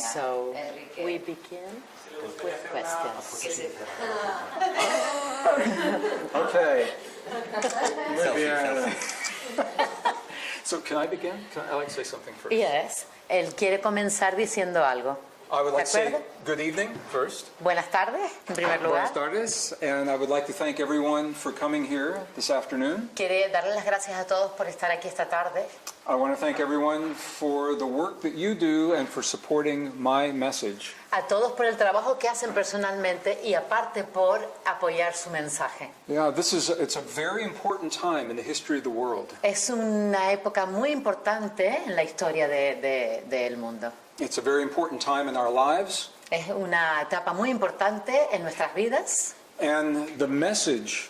So we begin with questions. Okay. Muy bien. So can I begin? I like to say something first. Yes, él quiere comenzar diciendo algo. I would like to ¿De say acuerdo? good evening first. Buenas tardes, en primer lugar. Buenas tardes, and I would like to thank everyone for coming here this afternoon. Quiere darle las gracias a todos por estar aquí esta tarde. I want to thank everyone for the work that you do and for supporting my message. A todos por el trabajo que hacen personalmente y aparte por apoyar su mensaje. Yeah, it's a very important time in the history of the world. Es una época muy importante en la historia del mundo. It's a very important time in our lives. Es una etapa muy importante en nuestras vidas. And the message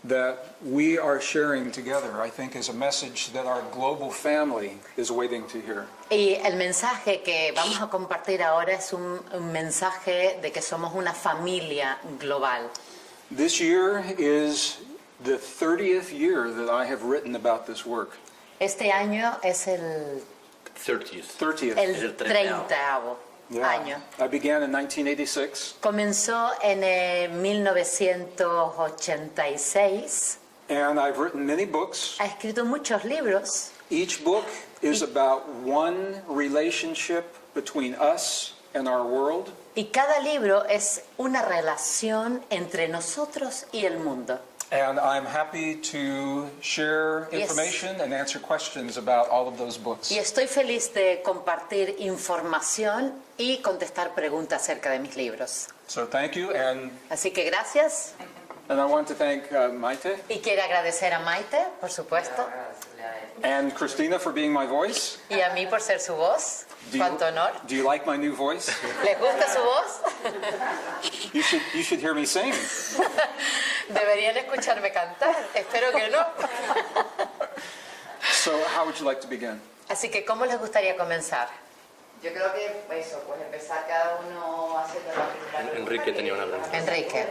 that we are sharing together, I think, is a message that our global family is waiting to hear. Y el mensaje que vamos a compartir ahora es un mensaje de que somos una familia global. This year is the 30th year that I have written about this work. Este año es el 30th. 30º año. I began in 1986. Comenzó en 1986. And I've written many books. Ha escrito muchos libros. Each book is about one relationship between us and our world. Y cada libro es una relación entre nosotros y el mundo. And I'm happy to share information and answer questions about all of those books. Y estoy feliz de compartir información y contestar preguntas acerca de mis libros. So thank you, and Así que gracias. I want to thank Maite Y quiero agradecer a Maite, por supuesto, and Christina for being my voice. y a mí por ser su voz. Cuánto honor. Do you like my new voice? ¿Les gusta su voz? You should hear me sing. Deberían escucharme cantar. Espero que no. So how would you like to begin? Así que, ¿cómo les gustaría comenzar? Yo creo que eso, pues empezar cada uno haciendo la primera pregunta. Enrique tenía una pregunta. Enrique,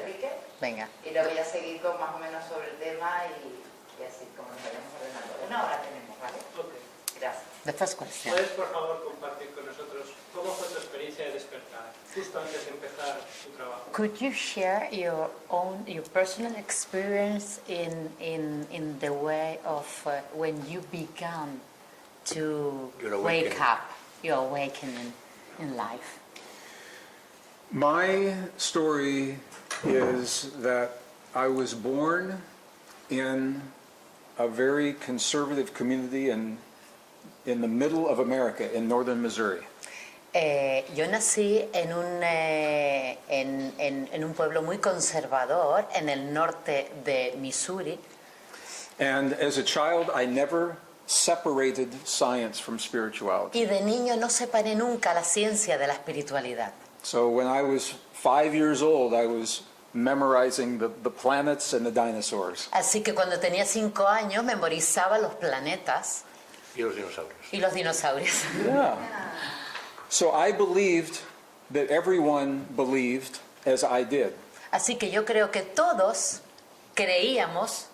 venga. Y luego voy a seguir con más o menos sobre el tema y así como nos vayamos ordenando. Una hora tenemos, ¿vale? Ok. Gracias. The first question. ¿Puedes, por favor, compartir con nosotros cómo fue tu experiencia de despertar, justo antes de empezar tu trabajo? Could you share your personal experience in the way of when you began to Your wake awakening. up, your awakening in life? My story is that I was born in a very conservative community in the middle of America, in northern Missouri. Yo nací en un pueblo muy conservador en el norte de Missouri. And as a child, I never separated science from spirituality. Y de niño no separé nunca la ciencia de la espiritualidad. So when I was 5 years old, I was memorizing the planets and the dinosaurs. Así que cuando tenía 5 años memorizaba los planetas Y los dinosaurios. y los dinosaurios. Yeah. So I believed that everyone believed as I did. Así que yo creo que todos creíamos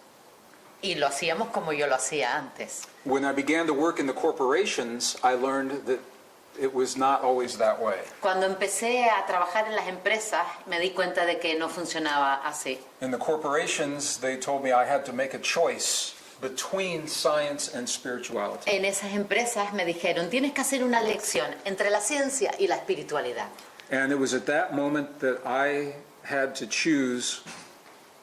y lo hacíamos como yo lo hacía antes. When I began to work in the corporations, I learned that it was not always that way. Cuando empecé a trabajar en las empresas me di cuenta de que no funcionaba así. In the corporations, they told me I had to make a choice between science and spirituality. En esas empresas me dijeron, tienes que hacer una elección entre la ciencia y la espiritualidad. And it was at that moment that I had to choose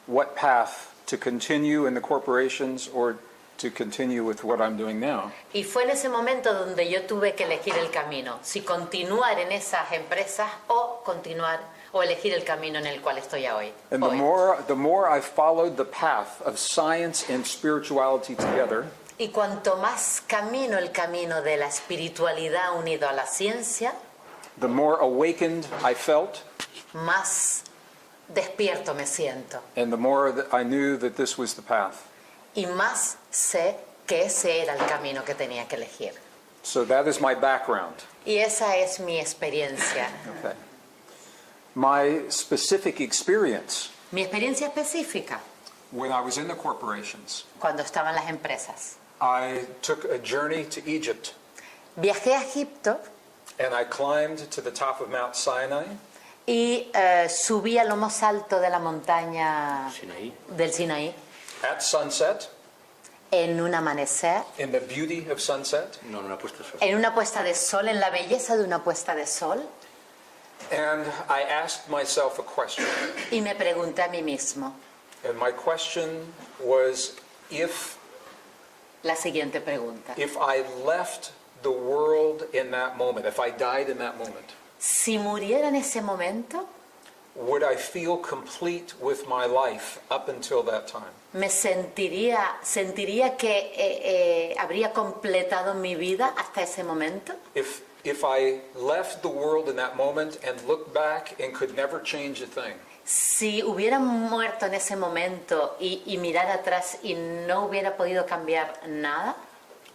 what path to continue in the corporations or to continue with what I'm doing now. Y fue en ese momento donde yo tuve que elegir el camino, si continuar en esas empresas o elegir el camino en el cual estoy hoy. And the more I followed the path of science and spirituality together, Y cuanto más camino el camino de la espiritualidad unido a la ciencia, the more awakened I felt, más despierto me siento. and the more that I knew that this was the path. Y más sé que ese era el camino que tenía que elegir. So that is my background. Y esa es mi experiencia. Okay. My specific experience Mi experiencia específica, when I was in the corporations, cuando estaba en las empresas. I took a journey to Egypt. Viajé a Egipto And I climbed to the top of Mount Sinai. Y subí a lo más alto de la montaña Sinaí. del Sinaí At sunset, en un amanecer, in the beauty of sunset. No, no ha puesto eso. en una puesta de sol, en la belleza de una puesta de sol, And I asked myself a question. y me pregunté a mí mismo And my question was, if la siguiente pregunta. I left the world in that moment, if I died in that moment, Si muriera en ese momento, would I feel complete with my life up until that time? me sentiría que habría completado mi vida hasta ese momento. If I left the world in that moment and looked back and could never change a thing, Si hubiera muerto en ese momento y mirar atrás y no hubiera podido cambiar nada,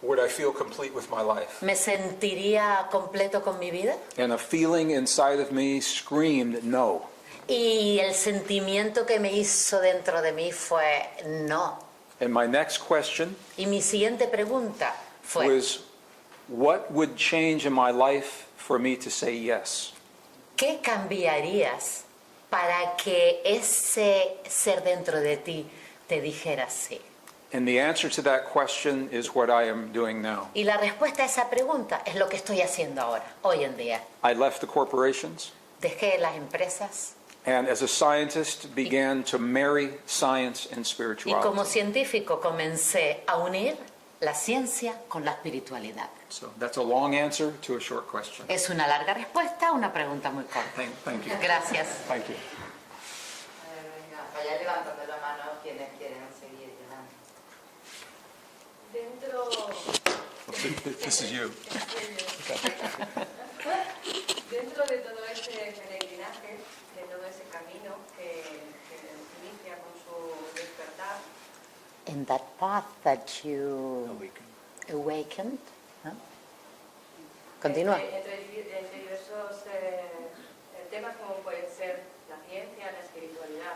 would I feel complete with my life? ¿me sentiría completo con mi vida? And a feeling inside of me screamed no. Y el sentimiento que me hizo dentro de mí fue no. And my next question Y mi siguiente pregunta fue, was, what would change in my life for me to say yes? ¿qué cambiarías para que ese ser dentro de ti te dijera sí? And the answer to that question is what I am doing now. Y la respuesta a esa pregunta es lo que estoy haciendo ahora, hoy en día. I left the corporations Dejé las empresas and as a scientist began to marry science and y como spirituality. científico comencé a unir la ciencia con la espiritualidad. So that's a long answer to a short question. Es una larga respuesta a una pregunta muy corta. Thank you. Gracias. Thank you. Venga, vaya levantando la mano quienes quieren seguir llegando. This is you. Dentro de todo ese peregrinaje, de todo ese camino que inicia con su despertar, In that path that you awakened, ¿no? Continúa. entre diversos temas como pueden ser la ciencia, la espiritualidad,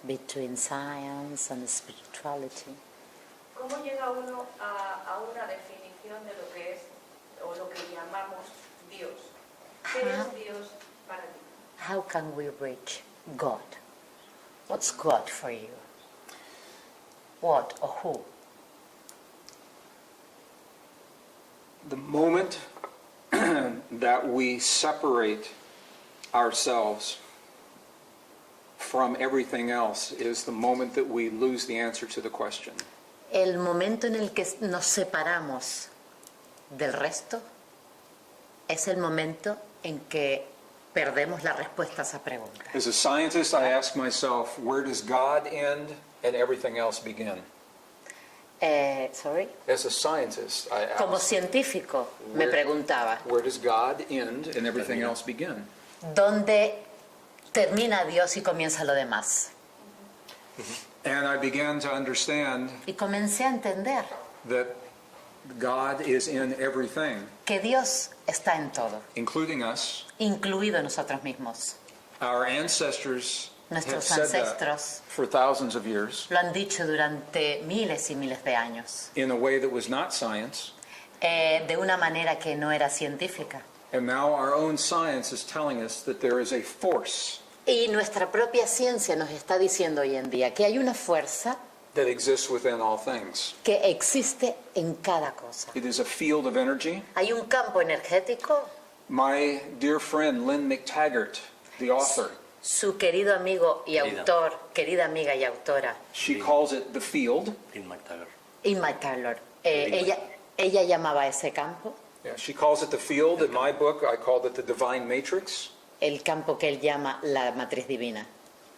Between science and spirituality. ¿cómo llega uno a una definición de lo que es o lo que llamamos Dios? ¿Qué es Dios para ti? How can we reach God? What's God for you? What or who? The moment that we separate ourselves from everything else is the moment that we lose the answer to the question. El momento en el que nos separamos del resto es el momento en que perdemos la respuesta a esa pregunta. As a scientist, I ask myself, where does God end and everything else begin? Sorry. As a scientist, I Como ask, científico me preguntaba, where does God end and everything else begin? ¿dónde termina Dios y comienza lo demás? And I began to understand Y comencé a entender that God is in everything, que Dios está en todo, including us. incluido nosotros mismos. Our ancestors have Nuestros said that ancestros for thousands of years lo han dicho durante miles y miles de años, in a way that was not science. de una manera que no era científica. And now our own science is telling us that there is a force Y nuestra propia ciencia nos está diciendo hoy en día que hay una fuerza that exists within all things. que existe en cada cosa. It is a field of energy. Hay un campo energético. My dear friend Lynn McTaggart, the author, Su querido amigo y Querida. autor, querida amiga y autora, she calls it the field. In McTaggart. Inma Taylor, ella llamaba a ese campo, Yeah, she calls it the field. In my book, I called it the divine matrix. el campo que él llama la Matriz Divina.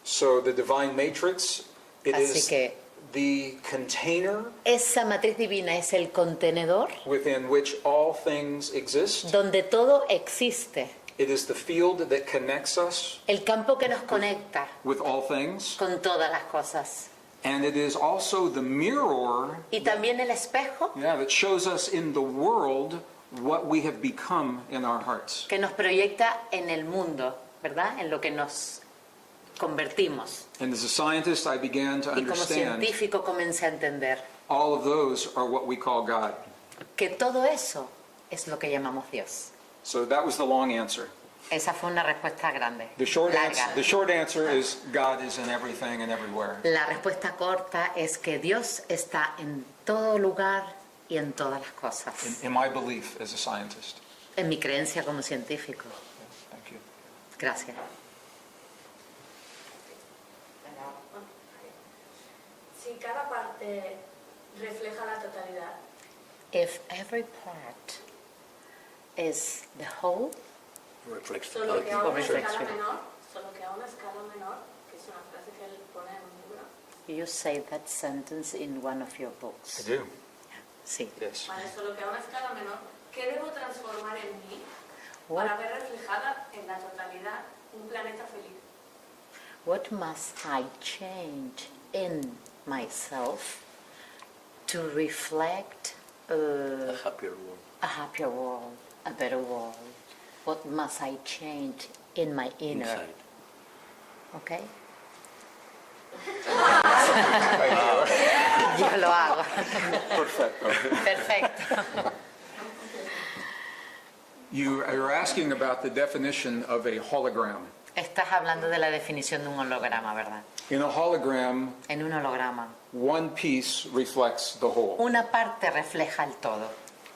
So the divine matrix, it Así is que the container esa Matriz Divina es el contenedor within which all things exist. donde todo existe, It is the field that connects us el campo que nos conecta with all things. con todas las cosas. And it is also the mirror Y también el espejo that shows us in the world what we have become in our hearts. que nos proyecta en el mundo, ¿verdad? En lo que nos convertimos. And as a scientist, I began to Y como understand científico comencé a entender all of those are what we call God. que todo eso es lo que llamamos Dios. So that was the long answer. Esa fue una respuesta grande, The short larga. answer is God is in everything and everywhere. La respuesta corta es que Dios está en todo lugar y en todas las cosas. In my belief as a scientist. En mi creencia como científico. Thank you. Gracias. Si cada parte refleja la totalidad, If every part is the whole, Reflex. solo que a una escala reflexión. menor, que es una frase que él pone en un libro, you say that sentence in one of your books. I do. Sí. Yes. ¿vale? Solo que a una escala menor, ¿qué debo transformar en mí What, para ver reflejada en la totalidad un planeta feliz? what must I change in myself to reflect A happier world. a happier world, a better world? What must I change in my inner? Inside. Okay? Yo lo hago. Perfecto. Perfecto. You are asking about the definition of a hologram. Estás hablando de la definición de un holograma, ¿verdad? In a hologram, En un holograma, one piece reflects the whole. una parte refleja el todo.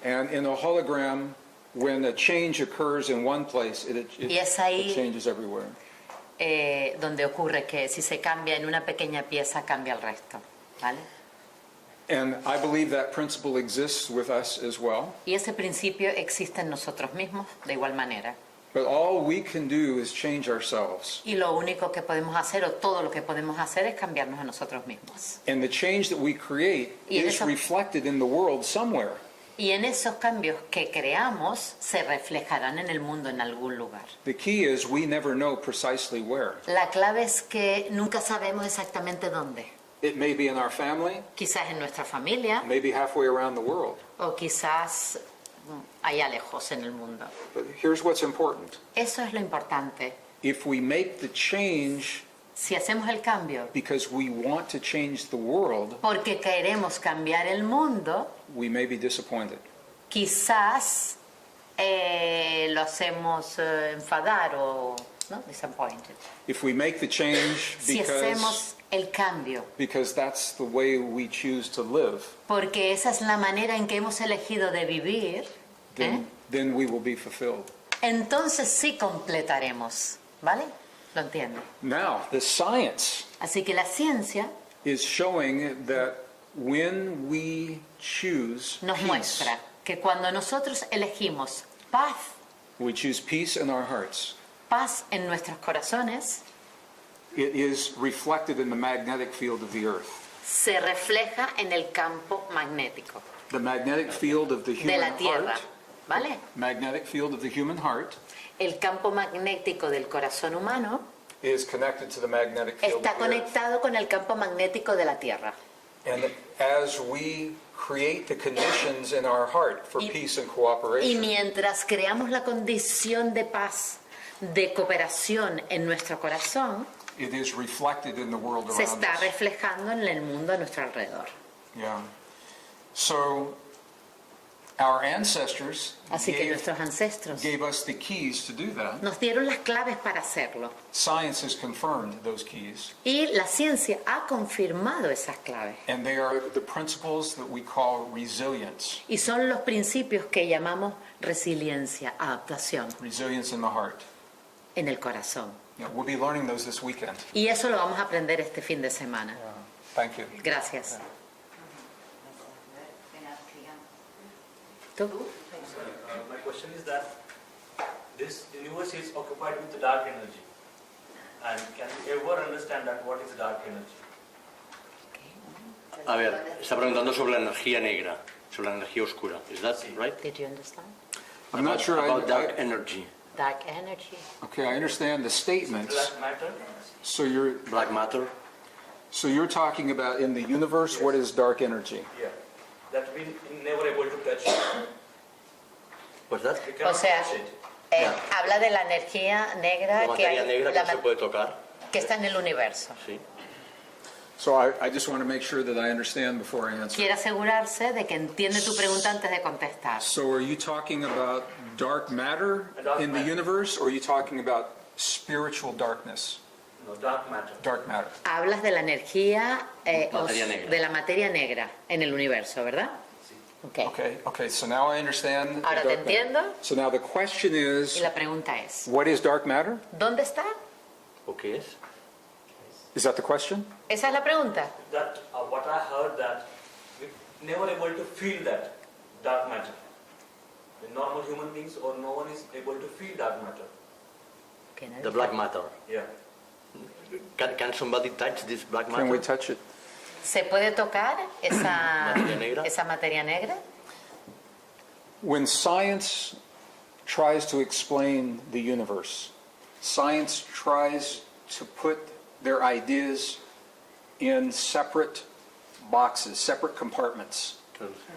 And in a hologram, when a change occurs in one place, Y es ahí- it changes everywhere. Donde ocurre que si se cambia en una pequeña pieza, cambia el resto, ¿vale? And I believe that principle exists with us as well. Y ese principio existe en nosotros mismos de igual manera. But all we can do is change ourselves. Y lo único que podemos hacer, o todo lo que podemos hacer, es cambiarnos a nosotros mismos. And the change that we create Y en is eso- reflected in the world somewhere. Y en esos cambios que creamos, se reflejarán en el mundo en algún lugar. The key is we never know precisely where. La clave es que nunca sabemos exactamente dónde. It may be in our family, Quizás en nuestra familia, maybe halfway around the world. o quizás allá lejos en el mundo. But here's what's important. Eso es lo importante. If we make the change Si hacemos el cambio because we want to change the world, porque queremos cambiar el mundo, we may be disappointed. quizás lo hacemos enfadar o ¿no? Disappointed. If we make the change Si hacemos el cambio because that's the way we choose to live, porque esa es la manera en que hemos elegido de vivir, then we will be fulfilled. entonces sí completaremos, ¿vale? Lo entiendo. Now, the science Así que la ciencia is showing that when we choose nos peace, muestra que cuando nosotros elegimos paz, we choose peace in our hearts, paz en nuestros corazones, it is reflected in the magnetic field of the earth. se refleja en el campo magnético The magnetic field of the de human la Tierra, heart, ¿vale? magnetic field of the human heart El campo magnético del corazón humano is connected to the magnetic field está of the earth. conectado con el campo magnético de la Tierra. And as we create the conditions in our heart for Y- peace and Y cooperation, mientras creamos la condición de paz, de cooperación en nuestro corazón, it is reflected in the world se around está us. reflejando en el mundo a nuestro alrededor. Yeah. So our ancestors Así que nuestros ancestros gave us the keys to do that. nos dieron las claves para hacerlo. Science has confirmed those keys. Y la ciencia ha confirmado esas claves. And they are the principles that we call resilience. Y son los principios que llamamos resiliencia, adaptación Resilience in the heart. en el corazón. Yeah, we'll be learning those this weekend. Y eso lo vamos a aprender este fin de semana. Thank you. Gracias. ¿Tú? My question is that this universe is occupied with dark energy. And can we ever understand that what is dark energy? A ver, está preguntando sobre la energía negra, sobre la energía oscura. Is that right? Did you understand? I'm not sure About dark I energy. Dark energy. okay, I understand the statements. Black matter? So you're Black matter. talking about in the universe, what is dark energy? Yeah. That we never able to touch. What's that? We cannot O sea, touch it. habla de la energía negra, La materia negra que la no se ma- puede tocar. que está en el universo. Sí. So I just want to make sure that I understand before I answer. Quiere asegurarse de que entiende tu pregunta antes de contestar. So are you talking about dark matter Dark in the matter. universe, or are you talking about spiritual darkness? No, dark matter. Dark matter. Hablas de la energía Materia negra. de la materia negra en el universo, ¿verdad? Okay. Okay, so now I understand. Ahora te dark matter. entiendo So now the question y is, la pregunta es, what is dark matter? ¿dónde está? ¿O qué es? Is that the question? Esa es la pregunta. That what I heard that we never able to feel that dark matter. The normal human beings or no one is able to feel dark matter. Que nadie The black matter. Yeah. Can somebody touch this black matter? Can we touch it? ¿Se puede tocar Materia negra. esa materia negra? When science tries to explain the universe, science tries to put their ideas in separate boxes, separate compartments.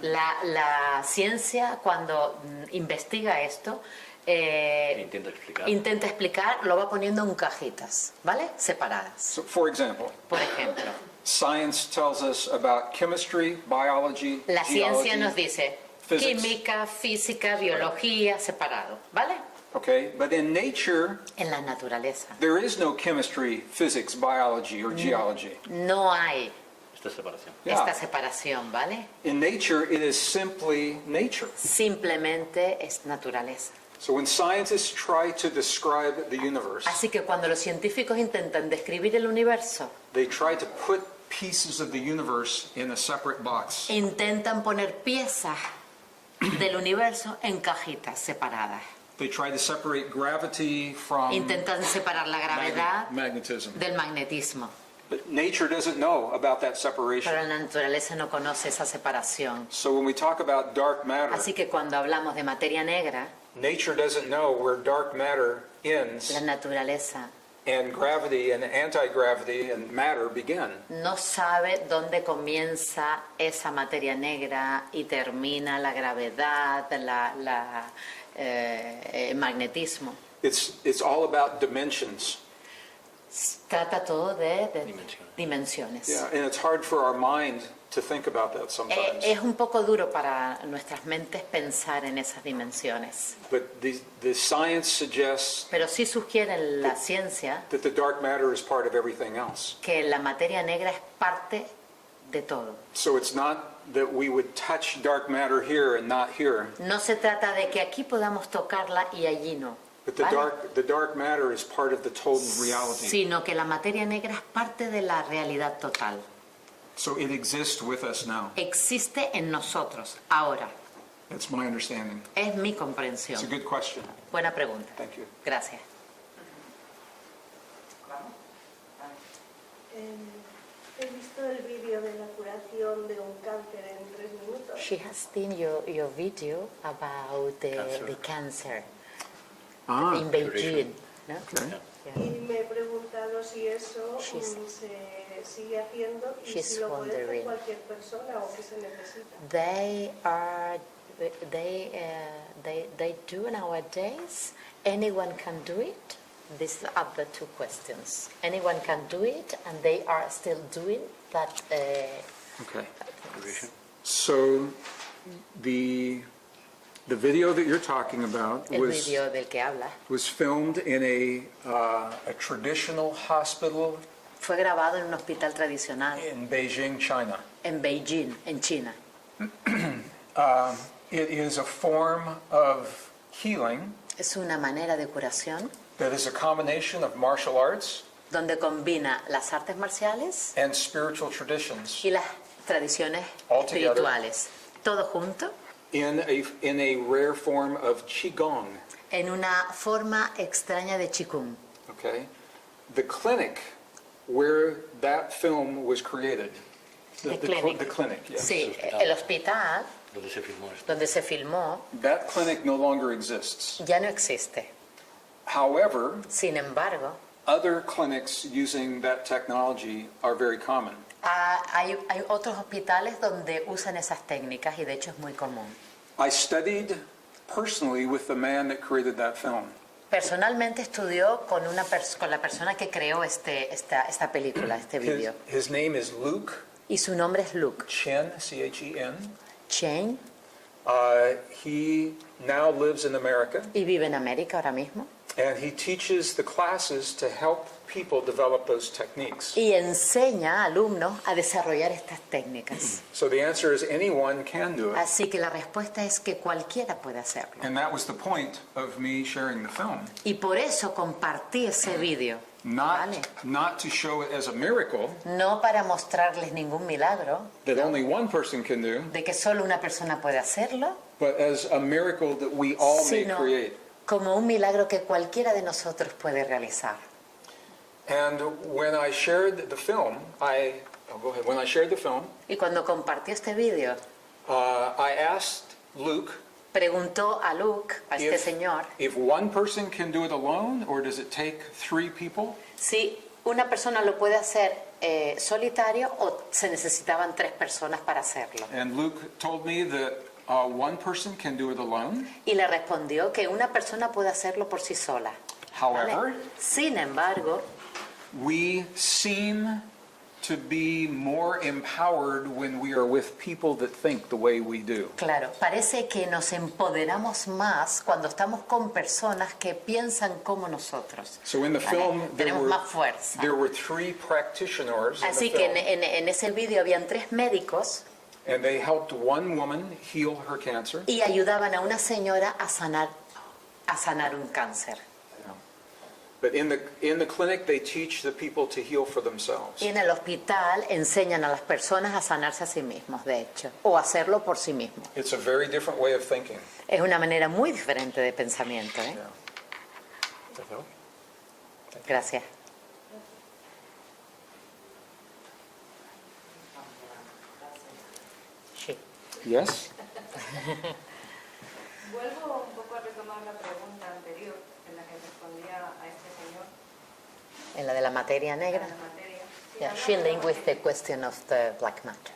La ciencia, cuando investiga esto, Intenta explicar. intenta explicar, lo va poniendo en cajitas, ¿vale? Separadas. So, for example, Por ejemplo, science tells us about chemistry, biology, la ciencia nos geology, dice physics. química, física, biología, separado, ¿vale? okay? But in nature, En la naturaleza there is no chemistry, physics, biology, or geology. no hay Esta separación. Yeah. esta separación, ¿vale? In nature, it is simply nature. Simplemente es naturaleza. So when scientists try to describe the universe, Así que cuando los científicos intentan describir el universo, they try to put pieces of the universe in a separate box. intentan poner piezas del universo en cajitas separadas. They try to separate gravity from Intentan separar la gravedad magnetism. del magnetismo. But nature doesn't know about that separation. Pero la naturaleza no conoce esa separación. So when we talk about dark matter, Así que cuando hablamos de materia negra, nature doesn't know where dark matter la ends naturaleza and gravity and anti-gravity and matter begin. no sabe dónde comienza esa materia negra y termina la gravedad, el magnetismo. It's all about dimensions. Trata todo de Dimensiones. dimensiones. Yeah, and it's hard for our mind to think about that sometimes. Es un poco duro para nuestras mentes pensar en esas dimensiones. But the science suggests Pero sí sugiere la ciencia that the dark matter is part of everything else. que la materia negra es parte de todo. So it's not that we would touch dark matter here and not here, No se trata de que aquí podamos tocarla y allí no, but ¿vale? the dark matter is part of the total reality. Sino que la materia negra es parte de la realidad total. So it exists with us now. Existe en nosotros, ahora. That's my understanding. Es mi It's a comprensión. good question. Buena pregunta. Thank you. Gracias. ¿Vamos? He visto el vídeo de la curación de un cáncer en 3 minutos. She has seen your video about the cancer Ah, in Beijing. ¿No? okay. Yeah. Y me he preguntado si eso She's- se sigue haciendo y she's si lo puede hacer wondering. cualquier persona o qué se necesita. They do nowadays. Anyone can do it. These are the two questions. Anyone can do it, and they are still doing that. Okay. So the video that you're talking about El video del que habla was filmed in a traditional hospital fue grabado en un hospital tradicional in Beijing, China. en Beijing, en China. It is a form of healing Es una manera de curación that is a combination of martial arts donde combina las artes marciales and spiritual traditions y las tradiciones All together. espirituales. Todo junto in a rare form of qigong. en una forma extraña de Qigong. Okay, the clinic where that film was created. The clinic. The clinic. Yes. Sí, el hospital ¿Dónde se filmó esto? donde se filmó That clinic no longer exists. ya no existe. However, Sin embargo, other clinics using that technology are very common. hay otros hospitales donde usan esas técnicas y de hecho es muy común. I studied personally with the man that created that film. Personalmente estudió con la persona que creó esta película, este vídeo. His name is Luke Y su nombre es Luke Chen, C-H-E-N. Chen, He now lives in America, y vive en América ahora mismo. and he teaches the classes to help people develop those techniques. Y enseña a alumnos a desarrollar estas técnicas. So the answer is anyone can do it. Así que la respuesta es que cualquiera puede hacerlo. And that was the point of me sharing the film. Y por eso compartí ese vídeo. Vale. Not to show it as a miracle No para mostrarles ningún milagro, that only one person can do, de que solo una persona puede hacerlo, but as a miracle that we all may sino create. como un milagro que cualquiera de nosotros puede realizar. And when I shared the film, When I shared the film, Y cuando compartió este vídeo, I asked Luke preguntó a Luke, a este señor, if one person can do it alone, or does it take 3 people? si una persona lo puede hacer solitario o se necesitaban 3 personas para hacerlo. And Luke told me that one person can do it alone. Y le respondió que una persona puede hacerlo por sí sola. ¿Vale? However, Sin embargo, we seem to be more empowered when we are with people that think the way we do. claro, parece que nos empoderamos más cuando estamos con personas que piensan como nosotros. So in the ¿Vale? film, Tenemos más fuerza. there were 3 practitioners in Así the que film, en ese vídeo habían 3 médicos and they helped one woman heal her cancer. y ayudaban a una señora a sanar un cáncer. But in the clinic, they teach the people to heal for themselves. Y en el hospital enseñan a las personas a sanarse a sí mismos, de hecho, o hacerlo por sí mismos. It's a very different way of thinking. Es una manera muy diferente de pensamiento, ¿eh? Gracias. Sí. Yes? Vuelvo un poco a retomar la pregunta anterior en la que respondía a este señor. En la de la materia negra. La materia. Sí, Yeah, hablaba she de linked with the materia, question of the black matter.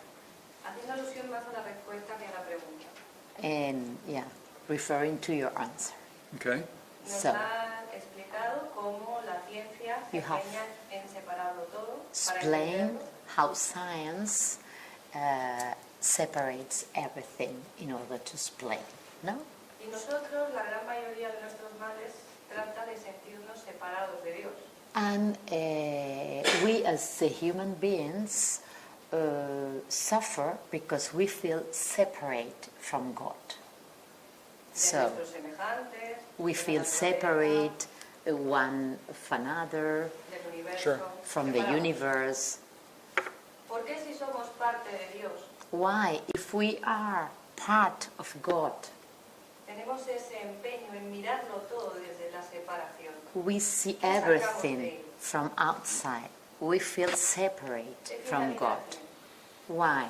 haciendo alusión más a la respuesta que a la pregunta. And yeah, referring to your answer. Okay. Nos So, han explicado cómo la ciencia You have empeña en separarlo todo para explain entenderlo. how science separates everything in order to explain, ¿no? Y nosotros, la gran mayoría de nuestros males, trata de sentirnos separados de Dios. And we as the human beings suffer because we feel separate from God. De So nuestros semejantes, we de la feel naturaleza, separate one of another, del universo, Sure. from the separados. universe. ¿Por qué si somos parte de Dios Why, if we are part of God, tenemos ese empeño en mirarlo todo desde la separación? we see everything from outside. We feel separate from God. Why?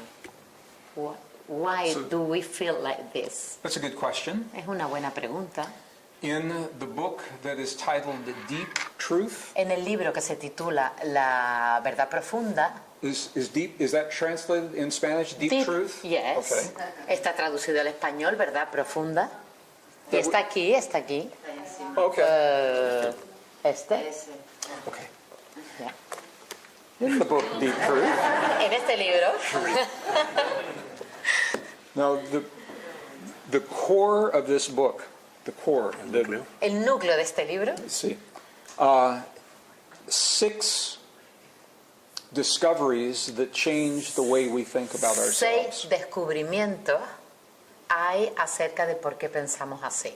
Why So- do we feel like this? That's a good question. Es una buena pregunta. In the book that is titled Deep Truth, En el libro que se titula La verdad profunda, is that translated in Spanish? Deep Truth? yes, Okay. está traducido al español, verdad profunda. Y está aquí. Okay. Este. Okay. Yeah. In the book Deep Truth. En este libro. Now, the core of this book, El núcleo de este libro. let's see, 6 discoveries that change the way we think about 6 ourselves. descubrimientos hay acerca de por qué pensamos así.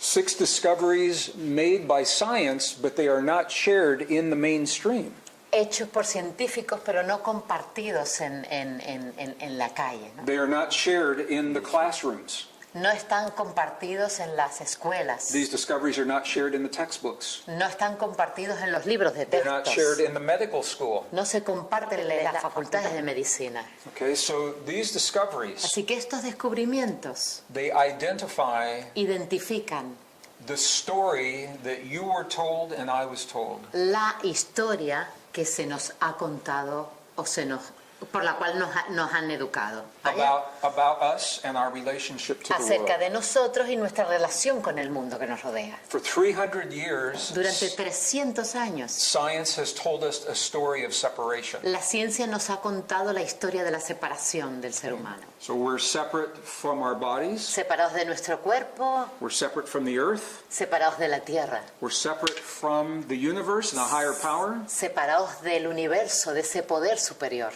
6 discoveries made by science, but they are not shared in the mainstream. Hechos por científicos, pero no compartidos en la calle. ¿No? They are not shared in the classrooms. No están compartidos en las escuelas. These discoveries are not shared in the textbooks. No están compartidos en los libros de They're not shared textos. in the medical school. No se comparten en las facultades de medicina. Okay, so these discoveries, Así que estos descubrimientos they identify identifican the story that you were told and I was told. la historia que se nos ha contado o se nos por la cual nos han educado. ¿vale? about us and our relationship to the Acerca world. de nosotros y nuestra relación con el mundo que nos rodea. For 300 years, Durante 300 años, science has told us a story of separation. la ciencia nos ha contado la historia de la separación del ser humano. So we're separate from our bodies, Separados de nuestro cuerpo, we're separate from the earth, separados de la tierra, we're separate from the universe and a higher power, separados del universo, de ese poder superior.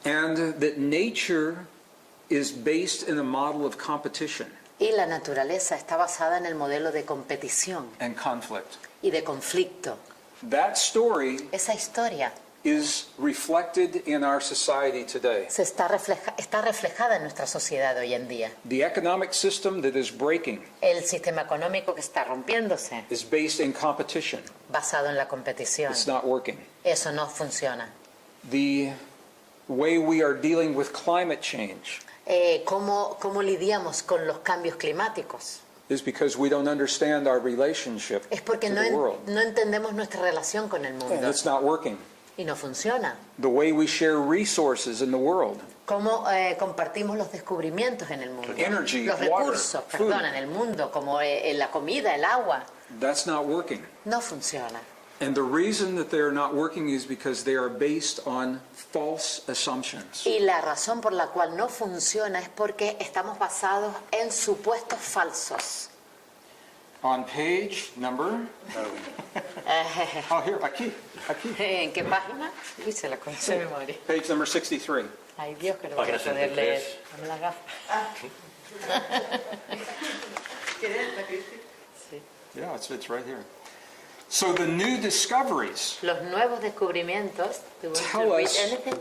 and that nature is based in a model of competition Y la naturaleza está basada en el modelo de competición and conflict. y de conflicto. That story Esa historia is reflected in our society today. está reflejada en nuestra sociedad hoy en día. The economic system that is breaking El sistema económico que está rompiéndose, is based in competition. basado en la competición. It's not working. Eso no funciona. The way we are dealing with climate change ¿Cómo lidiamos con los cambios climáticos? is because we don't understand our relationship Es porque to no, the world. no entendemos nuestra relación con el And mundo it's not working. y no funciona. The way we share resources in the world, ¿Cómo compartimos los descubrimientos en el mundo? Energy, Los water, recursos, food. perdón, en el mundo, como la comida, el agua, that's not working. no funciona. And the reason that they are not working is because they are based on false assumptions. Y la razón por la cual no funciona es porque estamos basados en supuestos falsos. On page number, oh here, aquí. ¿En qué página? Uy, se la conoce de memoria. Page number 63. Ay, Dios, que no voy a Página poder 63. leer. Dame la gafa. Sí. Yeah, it's right here. So the new discoveries, Los nuevos descubrimientos. Do you want Tell to read us- anything?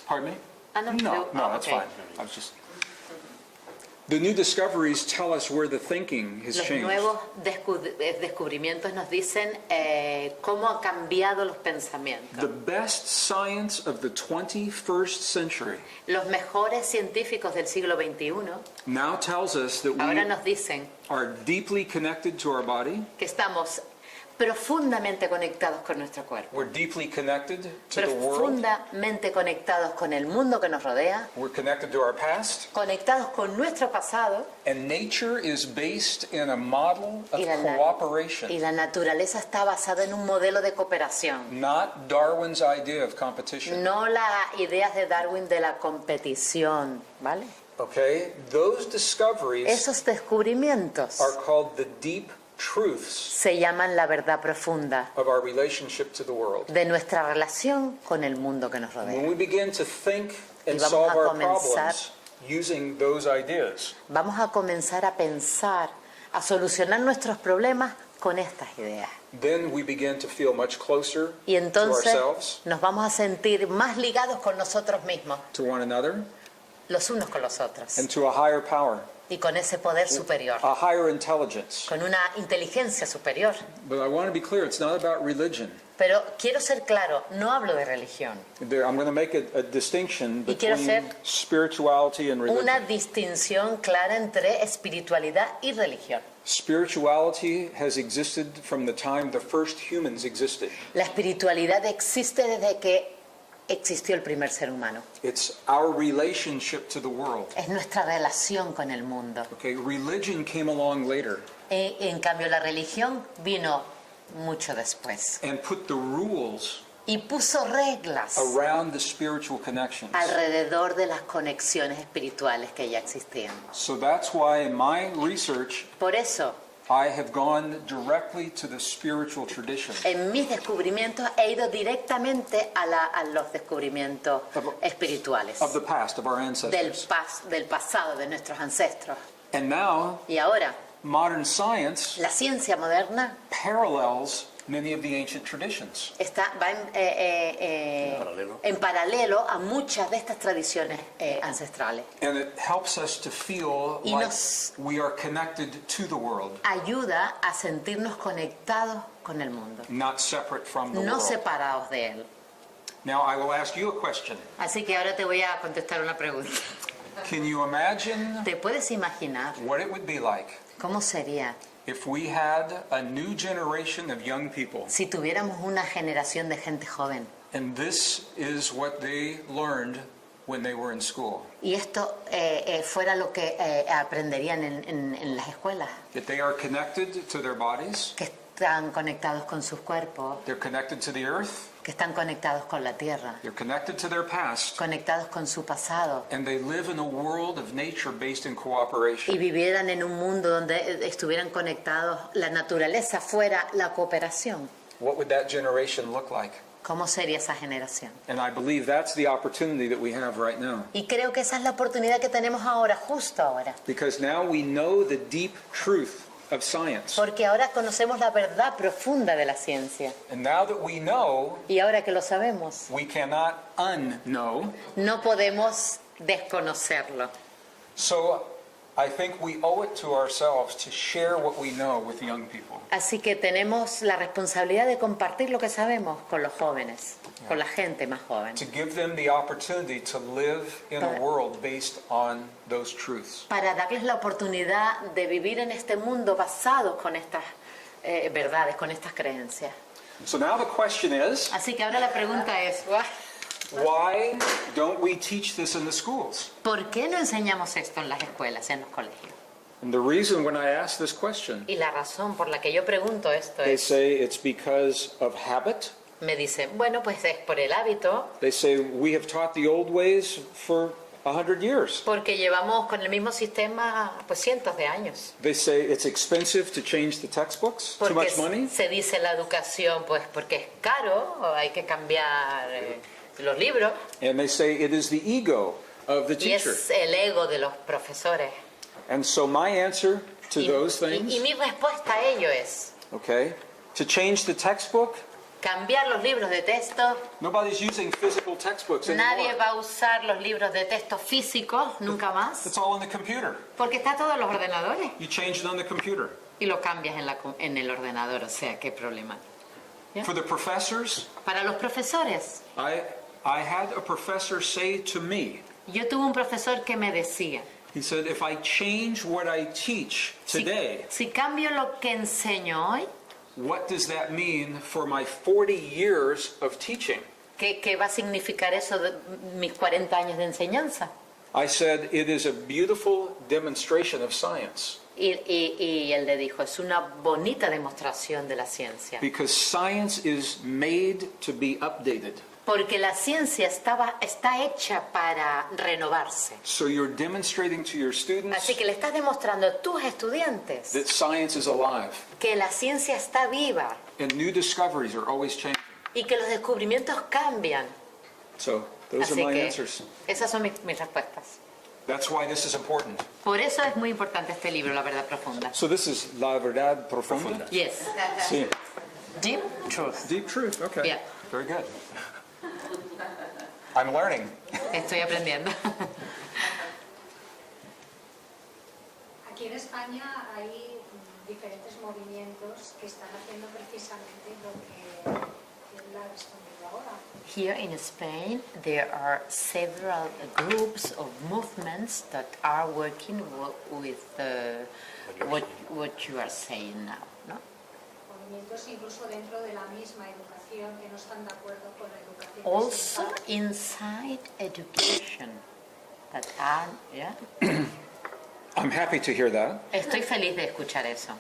pardon me? Ah, no, No, oh, that's okay. fine. I was just. The new discoveries tell us where the thinking has Los changed. nuevos descubrimientos nos dicen cómo han cambiado los pensamientos. The best science of the 21st century Los mejores científicos del siglo XXI now tells us that ahora we nos dicen are deeply connected to our body, que estamos profundamente conectados con nuestro cuerpo, we're deeply connected to the world, profundamente conectados con el mundo que nos rodea, we're connected to our past, conectados con nuestro pasado, and nature is based in a model of y cooperation, la naturaleza está basada en un modelo de cooperación, not Darwin's idea of competition. no las ideas de Darwin de la competición, ¿vale? Okay? Those discoveries Esos descubrimientos are called the deep truths se llaman la verdad profunda of our relationship to the world. de nuestra relación con el mundo que nos When rodea. we begin to think and Y vamos solve a our comenzar- problems using those ideas, Vamos a comenzar a pensar, a solucionar nuestros problemas con estas ideas. then we begin to feel much closer Y to entonces ourselves, nos vamos a sentir más ligados con nosotros mismos, to one another, los unos con los otros, and to a higher power, y con ese poder superior, a higher intelligence. con una inteligencia superior. But I want to be clear, it's not about religion. Pero quiero ser claro, no hablo de religión. I'm going to make a distinction Y quiero between hacer spirituality and Una religion. distinción clara entre espiritualidad y religión. Spirituality has existed from the time the first humans existed. La espiritualidad existe desde que existió el primer ser humano. It's our relationship to the world. Es nuestra relación con el mundo. Okay, religion came along later En cambio, la religión vino mucho después and put the rules y puso reglas around the spiritual connections. alrededor de las conexiones espirituales que ya existían. So that's why in my research Por eso, I have gone directly to the spiritual traditions. en mis descubrimientos he ido directamente a los descubrimientos espirituales Of the past, of our del ancestors. pasado, de nuestros ancestros. And now, Y ahora, modern science la ciencia moderna parallels many of the ancient traditions. va Paralelo. en paralelo a muchas de estas tradiciones ancestrales. And it helps us to feel Y like nos- we are connected to the world, Ayuda a sentirnos conectados con el mundo, not separate from the no world. separados de él. Now, I will ask you a question. Así que ahora te voy a contestar una pregunta. Can you imagine ¿Te puedes imaginar what it would be like cómo sería if we had a new generation of young people, si tuviéramos una generación de gente joven and this is what they learned when they were in school. Y esto fuera lo que aprenderían en las escuelas, That they are connected to their bodies, que están conectados con sus cuerpos, they're connected to the earth, que están conectados con la tierra, they're connected to their past, conectados con su pasado, and they live in a world of nature based in y cooperation. vivieran en un mundo donde estuvieran conectados, la naturaleza fuera la cooperación. What would that generation look like? ¿Cómo sería esa generación? And I believe that's the opportunity that we have right now. Y creo que esa es la oportunidad que tenemos ahora, justo ahora. Because now we know the deep truth of science. Porque ahora conocemos la verdad profunda de la ciencia. And now that we know, Y ahora que lo sabemos, we cannot unknow. no podemos desconocerlo. So I think we owe it to ourselves to share what we know with young people. Así que tenemos la responsabilidad de compartir lo que sabemos con los jóvenes, con la gente más joven, To give them the opportunity to live in a world based on those truths. para darles la oportunidad de vivir en este mundo basado con estas verdades, con estas creencias. So now the question is, Así que ahora la pregunta es, why don't we teach this in the schools? ¿por qué no enseñamos esto en las escuelas, en los colegios? And the reason when I ask this question, Y la razón por la que yo pregunto esto they es, say it's because of habit. me dicen, bueno, pues es por el hábito, They say we have taught the old ways for 100 years. porque llevamos con el mismo sistema pues cientos de años. They say it's expensive to change the textbooks, too Porque much money. se dice la educación, pues porque es caro, o hay que cambiar los libros, And they say it is the ego of the y teacher. es el ego de los profesores. And so my answer to those Y things, mi respuesta a ello es okay, to change the textbook, cambiar los libros de texto. nobody's using physical textbooks Nadie anymore. va a usar los libros de texto físicos nunca más, It's all in the computer. porque está todo en los ordenadores You change it on the computer. y lo cambias en el ordenador, o sea, qué problema. Yeah. For the professors, Para los profesores, I had a professor say to me, yo tuve un profesor que me decía, he said, if I change what I teach today, si cambio lo que enseño hoy, what does that mean for my 40 years of teaching? ¿qué va a significar eso de mis 40 años de enseñanza? I said, it is a beautiful demonstration of science. Y él le dijo, es una bonita demostración de la ciencia. Because science is made to be updated. Porque la ciencia está hecha para renovarse. So you're demonstrating to your students Así que le estás demostrando a tus estudiantes that science is alive. que la ciencia está viva And new discoveries are always changing. y que los descubrimientos cambian. So those Así are my que answers. esas son mis respuestas. That's why this is important. Por eso es muy importante este libro, La Verdad Profunda. So this is La Verdad Profunda? Yes. Sí. Deep truth. Deep truth, okay. Yeah. Very good. I'm learning. Estoy aprendiendo. Aquí en España hay diferentes movimientos que están haciendo precisamente lo que él ha respondido ahora. Here in Spain, there are several groups of movements that are working with what you are saying now, no? Movimientos incluso dentro de la misma educación que no están de acuerdo con la educación. Also inside education, that are, yeah. I'm happy to hear that. Estoy feliz de escuchar eso.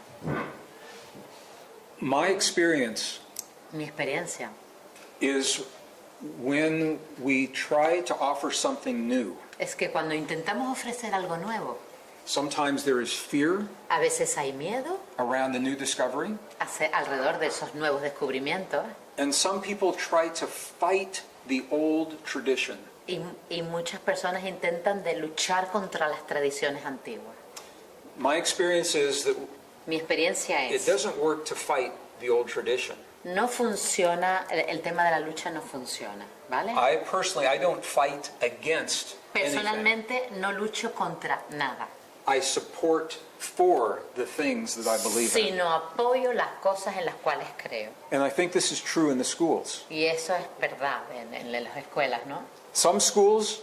My experience Mi experiencia is when we try to offer something new. es que cuando intentamos ofrecer algo nuevo, Sometimes there is fear a veces hay miedo around the new discovery, alrededor de esos nuevos descubrimientos and some people try to fight the old tradition. y muchas personas intentan de luchar contra las tradiciones antiguas. My experience is that Mi experiencia it es, doesn't work to fight the old tradition. no funciona, el tema de la lucha no funciona, ¿vale? I don't fight against anything. Personalmente no lucho contra nada, I support for the things that I believe in. sino apoyo las cosas en las cuales creo. And I think this is true in the schools. Y eso es verdad en las escuelas, ¿no? Some schools,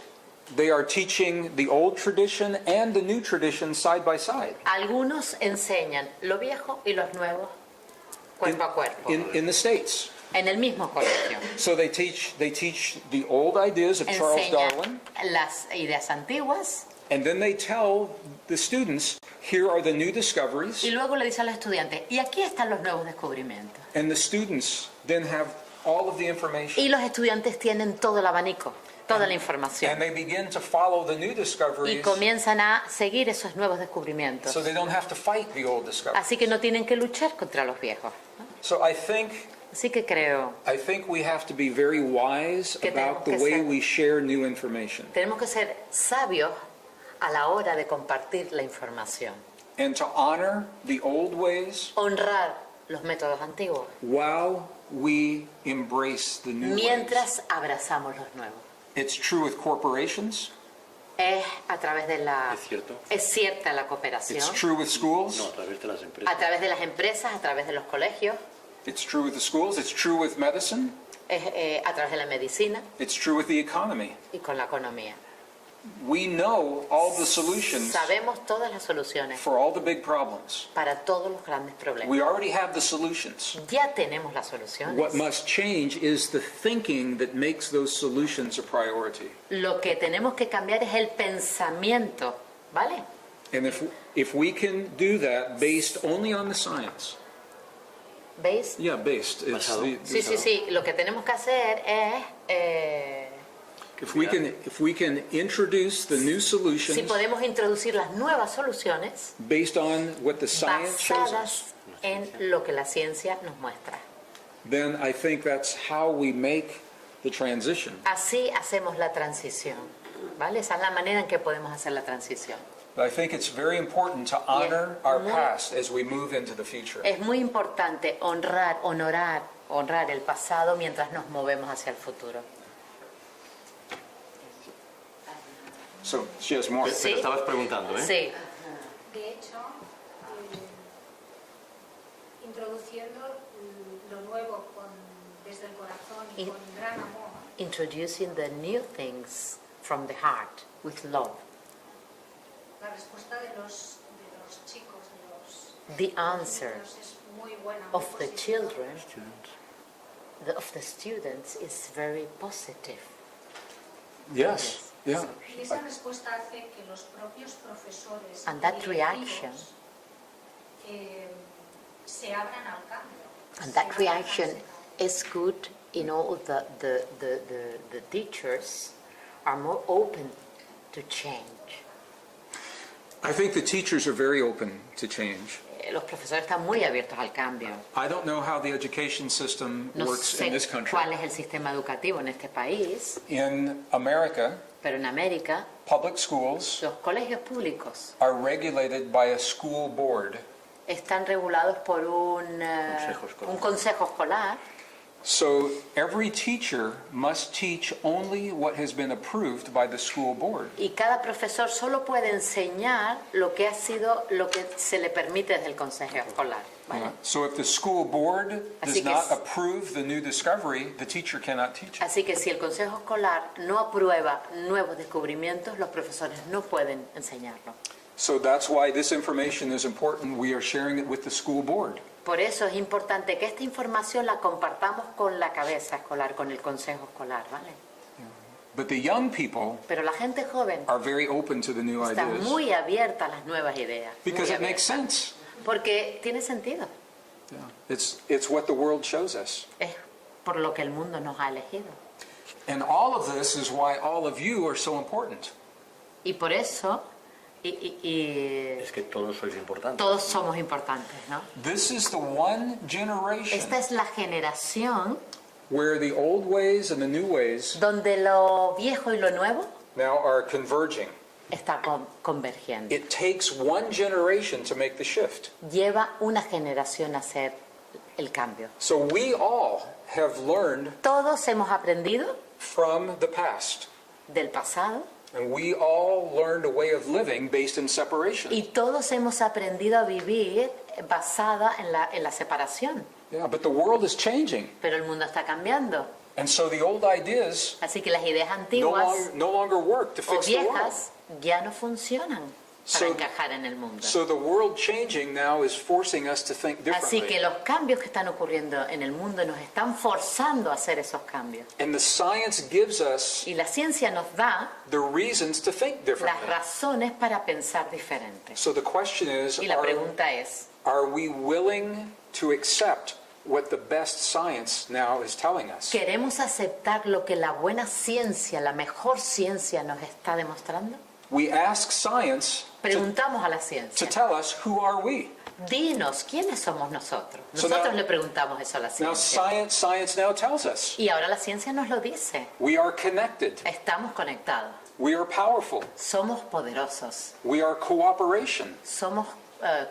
they are teaching the old tradition and the new tradition side by side. Algunos enseñan lo viejo y los nuevos cuerpo a cuerpo. In the States. en el mismo colegio. So they teach the old ideas of Charles Enseñan Darwin, las ideas antiguas and then they tell the students, here are the new y discoveries, luego le dice a los estudiantes, y aquí están los nuevos descubrimientos. and the students then have all of the information. Y los estudiantes tienen todo el abanico, toda la And información. they begin to follow the new Y discoveries, comienzan a seguir esos nuevos descubrimientos. so they don't have to fight the old discoveries. Así que no tienen que luchar contra los viejos. So I think Así que creo, we have to be very wise Que about the tenemos que way ser- we share new information, tenemos que ser sabios a la hora de compartir la información. and to honor the old ways Honrar los métodos antiguos while we embrace the new ways. mientras abrazamos los nuevos. It's true with corporations, Es a través de la... ¿Es cierto? Es cierta la cooperación. it's true with schools, No, a través de las empresas. A través de las empresas, a través de los colegios, it's true with the schools, it's true with medicine, es, a través de la medicina it's true with the economy. y con la economía. We know all the solutions Sabemos todas las soluciones for all the big problems. para todos los grandes problemas. We already have the solutions. Ya tenemos las soluciones. What must change is the thinking that makes those solutions a priority. Lo que tenemos que cambiar es el pensamiento, ¿vale? And if we can do that based only on the science, ¿Veis? yeah, based. It's Basado. Sí, sí, sí. Lo que tenemos que hacer es... If we can introduce the new si solutions podemos introducir las nuevas soluciones based on what the science shows us, basadas en lo que la ciencia nos muestra. then I think that's how we make the transition. Así hacemos la transición, ¿vale? Esa es la manera en que podemos hacer la transición. But I think it's very important to honor our muy- past as we move into the future. Es muy importante honrar el pasado mientras nos movemos hacia el futuro. So she has more. Sí. Pero estabas preguntando, ¿eh? Sí, De hecho, introduciendo lo nuevo desde el corazón y Y- con gran amor, introducing the new things from the heart with love. la respuesta de los chicos, The answer niños es muy buena, muy of the positiva. children, of the students is very positive. Yes. Yeah. Y esa respuesta hace que los propios profesores And that y reaction- directivos, se abran al cambio. And that se abran al reaction cambio. is good, the teachers are more open to change. I think the teachers are very open to change. Los profesores están muy abiertos al cambio. I don't know how the education system No works in sé this country. cuál es el sistema educativo en este país, In America, pero en América public schools los colegios públicos are regulated by a school board. están regulados por un consejo escolar. So every teacher must teach only what has been approved by the school board. Y cada profesor solo puede enseñar lo que se le permite desde el consejo escolar, ¿vale? So if the school board does Así que not es- approve the new discovery, the teacher cannot teach it. Así que si el consejo escolar no aprueba nuevos descubrimientos, los profesores no pueden enseñarlo. So that's why this information is important. We are sharing it with the school board. Por eso es importante que esta información la compartamos con la cabeza escolar, con el consejo escolar, ¿vale? But the young people Pero la gente joven are very open to the new está ideas muy abierta a las nuevas ideas. because muy it makes abierta. sense. Porque tiene sentido. It's what the world shows us. Es por lo que el mundo nos ha elegido. And all of this is why all of you are so important. Y por eso Es que todos sois importantes. todos somos importantes, ¿no? This is the one generation Esta es la generación where the old ways and the new ways donde lo viejo y lo nuevo now are converging. está convergiendo. It takes one generation to make the shift. Lleva una generación a hacer el cambio. So we all have learned Todos hemos aprendido from the past. del pasado And we all learned a way of living based in separation. y todos hemos aprendido a vivir basada en la separación. Yeah, but the world is changing. Pero el mundo está cambiando. And so the old ideas Así que las ideas antiguas no longer work to o fix the world. viejas ya no funcionan. para encajar en el mundo. So the world changing now is forcing us to think Así que differently. los cambios que están ocurriendo en el mundo nos están forzando a hacer esos cambios. And the science gives us Y la ciencia nos da the reasons to think las differently. razones para pensar diferente. So the question is, Y la pregunta es, are we willing to accept what the best science now is telling us? ¿queremos aceptar lo que la buena ciencia, la mejor ciencia nos está demostrando? We ask science Preguntamos a la to ciencia, tell us, who are we? dinos, ¿quiénes somos nosotros? So Nosotros now- le preguntamos eso a la Now ciencia. science now tells us Y ahora la ciencia nos lo dice. we are connected, Estamos conectados, we are powerful, somos poderosos, we are cooperation, somos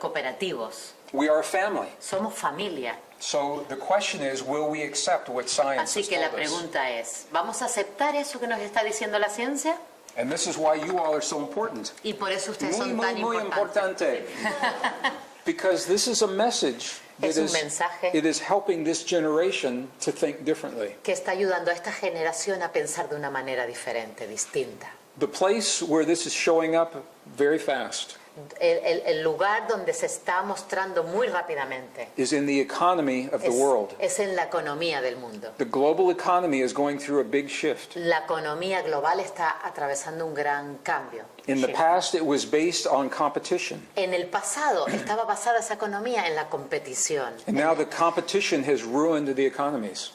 cooperativos, we are a family. somos familia. So the question is, will we accept what science Así has que la told us? pregunta es, ¿vamos a aceptar eso que nos está diciendo la ciencia? And this is why you all are so important. Y por eso ustedes Muy, son muy, tan muy importantes. importante. Because this is a message that Es un mensaje it is helping this generation to think differently. Que está ayudando a esta generación a pensar de una manera diferente, distinta. The place where this is showing up very fast El lugar donde se está mostrando muy rápidamente is in the economy of the world. es en la economía del mundo. The global economy is going through a big shift. La economía global está atravesando un gran cambio. In the Shift. past, it was based on competition. En el pasado estaba basada esa economía en la competición. And now the competition has ruined the economies.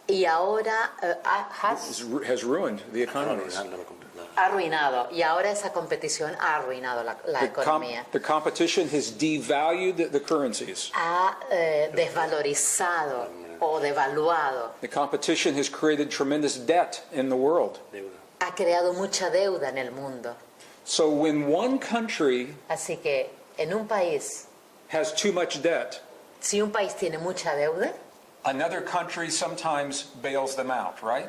Y ahora Has ruined the economies. ha arruinado. Y ahora esa competición ha arruinado la economía. The competition has devalued the currencies. Ha desvalorizado o devaluado. The competition has created tremendous debt in the world. Ha creado mucha deuda en el mundo. So when one country Así que en un país, has too much debt, si un país tiene mucha deuda, another country sometimes bails them out, right?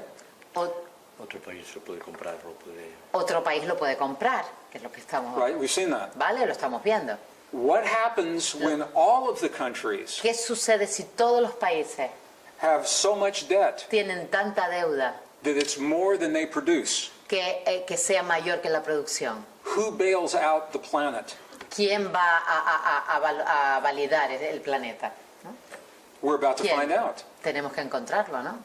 Otro país lo puede comprar, lo puede... otro país lo puede comprar, que es lo que estamos, Right? We've seen that. ¿vale? Lo estamos viendo. What happens when all of the countries ¿Qué sucede si todos los países have so much debt tienen tanta deuda that it's more than they produce? que sea mayor que la producción? Who bails out the planet? ¿Quién va a validar el planeta? ¿No? We're about to ¿Quién? find out. Tenemos que encontrarlo, ¿no?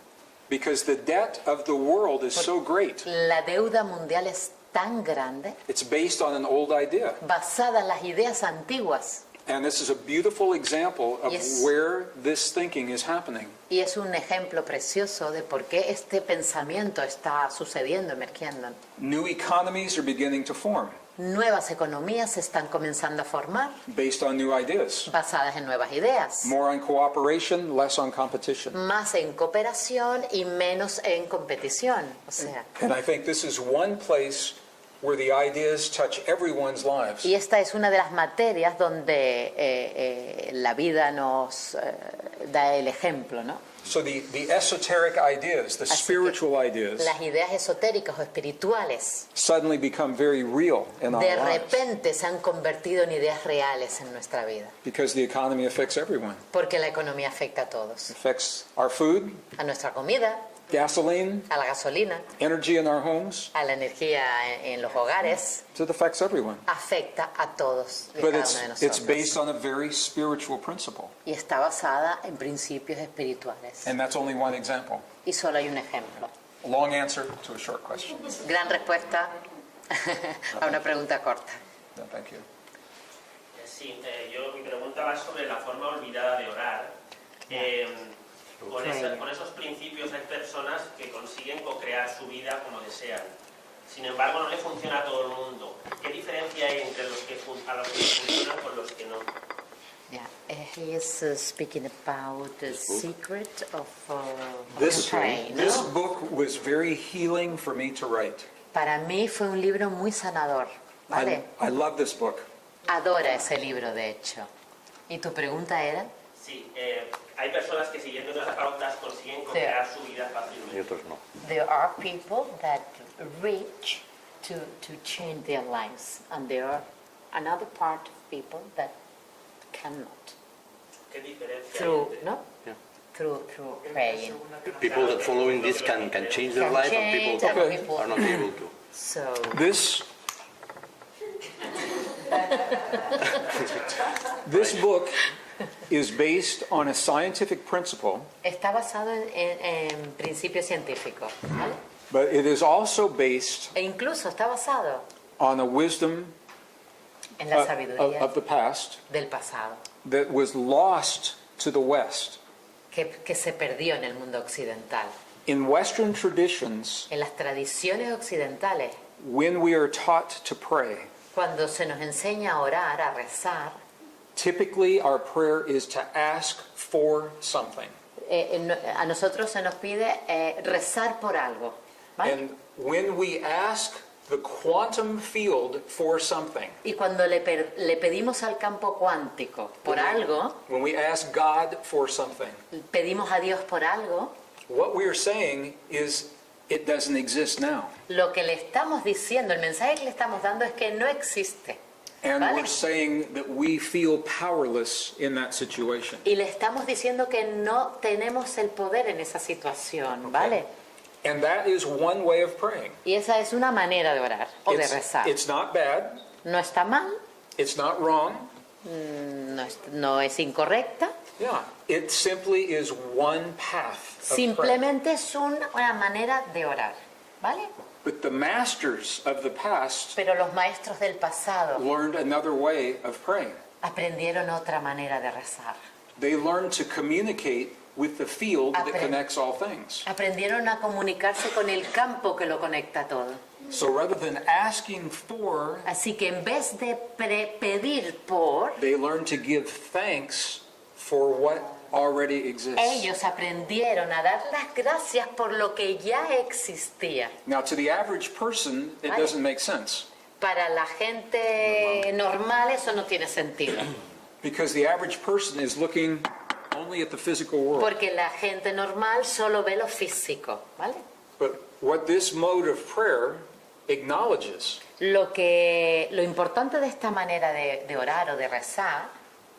Because the debt of the world is so great. La deuda mundial es tan grande, It's based on an old idea. basada en las ideas antiguas, And this is a beautiful example of Yes. where this thinking is happening. y es un ejemplo precioso de por qué este pensamiento está sucediendo, emergiendo. New economies are beginning to form Nuevas economías se están comenzando a formar, based on new ideas. basadas en nuevas ideas, More on cooperation, less on competition. más en cooperación y menos en competición. O sea, And I think this is one place where the ideas touch everyone's lives. y esta es una de las materias donde la vida nos da el ejemplo, ¿no? So the esoteric ideas, the Así que spiritual ideas, las ideas esotéricas o espirituales suddenly become very real in our de lives repente se han convertido en ideas reales en nuestra vida, because the economy affects everyone. porque la economía afecta a todos, It affects our food, a nuestra comida, gasoline, a la gasolina, energy in our homes. a la energía en los hogares, So it affects everyone. afecta a todos y a But cada uno de it's nosotros. based on a very spiritual principle. Y está basada en principios espirituales. And that's only one example. Y solo hay un ejemplo. A long answer to a short question. Gran respuesta a una pregunta corta. No, thank you. Sí, mi pregunta va sobre la forma olvidada de orar. Con esos principios hay personas que consiguen co-crear su vida como desean. Sin embargo, no le funciona a todo el mundo. ¿Qué diferencia hay entre los que funcionan con los que no? Yeah, he is speaking about the secret of This praying, ¿no? book was very healing for me to write. Para mí fue un libro muy sanador, ¿vale? I love this book. Adora ese libro, de hecho. ¿Y tu pregunta era? Sí, hay personas que siguiendo esas pautas consiguen co-crear su vida Y fácilmente. otros no. There are people that reach to change their lives, and there are another part of people that cannot. ¿Qué diferencia hay Through, entre- no? Yeah. Through praying. People that following this can change their Can life, change, and people and that people- are not able to. So, This This book is based on a scientific principle, Está basado en principios científicos, ¿vale? but it is also based E incluso está basado on a wisdom en la sabiduría of the past del pasado, that was lost to the West. que se perdió en el mundo occidental. In Western traditions, En las tradiciones occidentales, when we are taught to pray, cuando se nos enseña a orar, a rezar, typically our prayer is to ask for something. a nosotros se nos pide rezar por algo, ¿vale? And when we ask the quantum field for something, Y cuando le pedimos al campo cuántico por algo, when we ask God for something, pedimos a Dios por algo, what we are saying is it doesn't exist now. lo que le estamos diciendo, el mensaje que le estamos dando es que no existe. And Vale. we're saying that we feel powerless in that situation. Y le estamos diciendo que no tenemos el poder en esa situación, ¿vale? And that is one way of praying. Y esa es una manera de orar o de rezar. It's not bad, No está mal, it's not wrong. no es incorrecta, Yeah, it simply is one path of prayer. simplemente es una manera de orar, ¿vale? But the masters of the past Pero los maestros del pasado learned another way of praying. aprendieron otra manera de rezar. They learned to communicate with the field that Aprend- connects all things. Aprendieron a comunicarse con el campo que lo conecta todo. So rather than asking for, Así que en vez de pedir por, they learned to give thanks for what already exists. ellos aprendieron a dar las gracias por lo que ya existía. Now, to the average person, it Vale. doesn't make sense Para la gente normal eso no tiene sentido, because the average person is looking only at the physical world. porque la gente normal solo ve lo físico, ¿vale? But what this mode of prayer acknowledges Lo importante de esta manera de orar o de rezar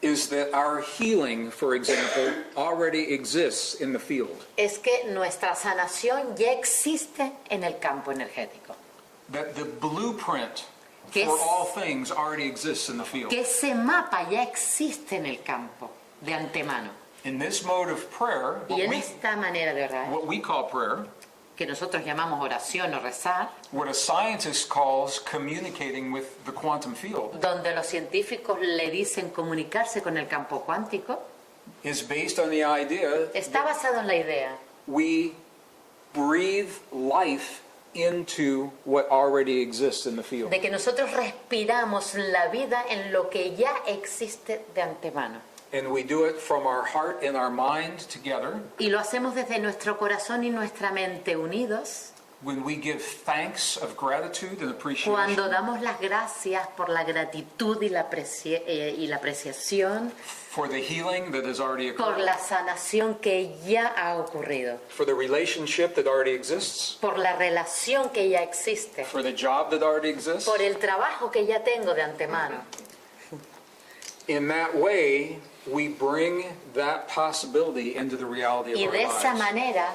is that our healing, for example, already exists in the field. es que nuestra sanación ya existe en el campo energético. That the blueprint Que for es- all things already exists in the field. Que ese mapa ya existe en el campo de antemano. In this mode of prayer, Y en esta manera de orar, what we call prayer, que nosotros llamamos oración o rezar, what a scientist calls communicating with the quantum field, donde los científicos le dicen comunicarse con el campo cuántico, is based on the idea está basado en la idea we breathe life into what already exists in the field. de que nosotros respiramos la vida en lo que ya existe de antemano. And we do it from our heart and our mind together Y lo hacemos desde nuestro corazón y nuestra mente unidos, when we give thanks of gratitude and appreciation cuando damos las gracias por la gratitud y la apreciación, for the healing that has already por occurred, la sanación que ya ha ocurrido, for the relationship that already exists, por la relación que ya existe, for the job that already exists. por el trabajo que ya tengo de antemano. In that way, we bring that possibility into the reality of Y our de esa lives. manera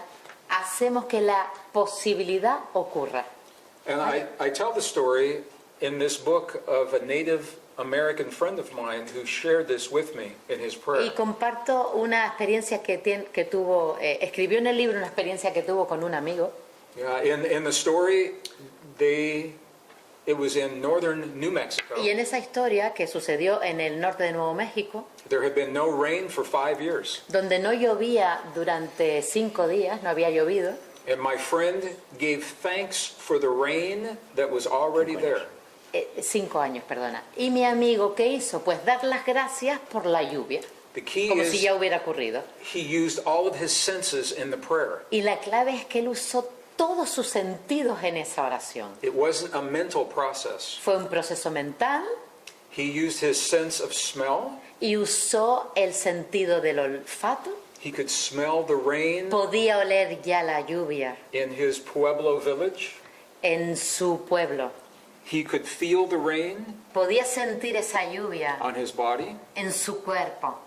hacemos que la posibilidad ocurra. And I tell the story in this book of a Native American friend of mine who shared this with me in his Y prayer. comparto una experiencia que tuvo, escribió en el libro una experiencia que tuvo con un amigo. In the story, it was in northern New Mexico. Y en esa historia que sucedió en el norte de Nuevo México, There had been no rain for 5 years. donde no llovía durante 5 días, no había llovido, And my friend gave thanks for the rain that was already there. 5 años, perdona. Y mi amigo, ¿qué hizo? Pues dar las gracias por la lluvia, The key como si is ya hubiera ocurrido. he used all of his senses in the prayer. Y la clave es que él usó todos sus sentidos en esa oración. It wasn't a mental process. Fue un proceso mental He used his sense of smell. y usó el sentido del olfato. He could smell the rain Podía oler ya la lluvia in his Pueblo village. en su pueblo. He could feel the rain Podía sentir esa lluvia on his body. en su cuerpo.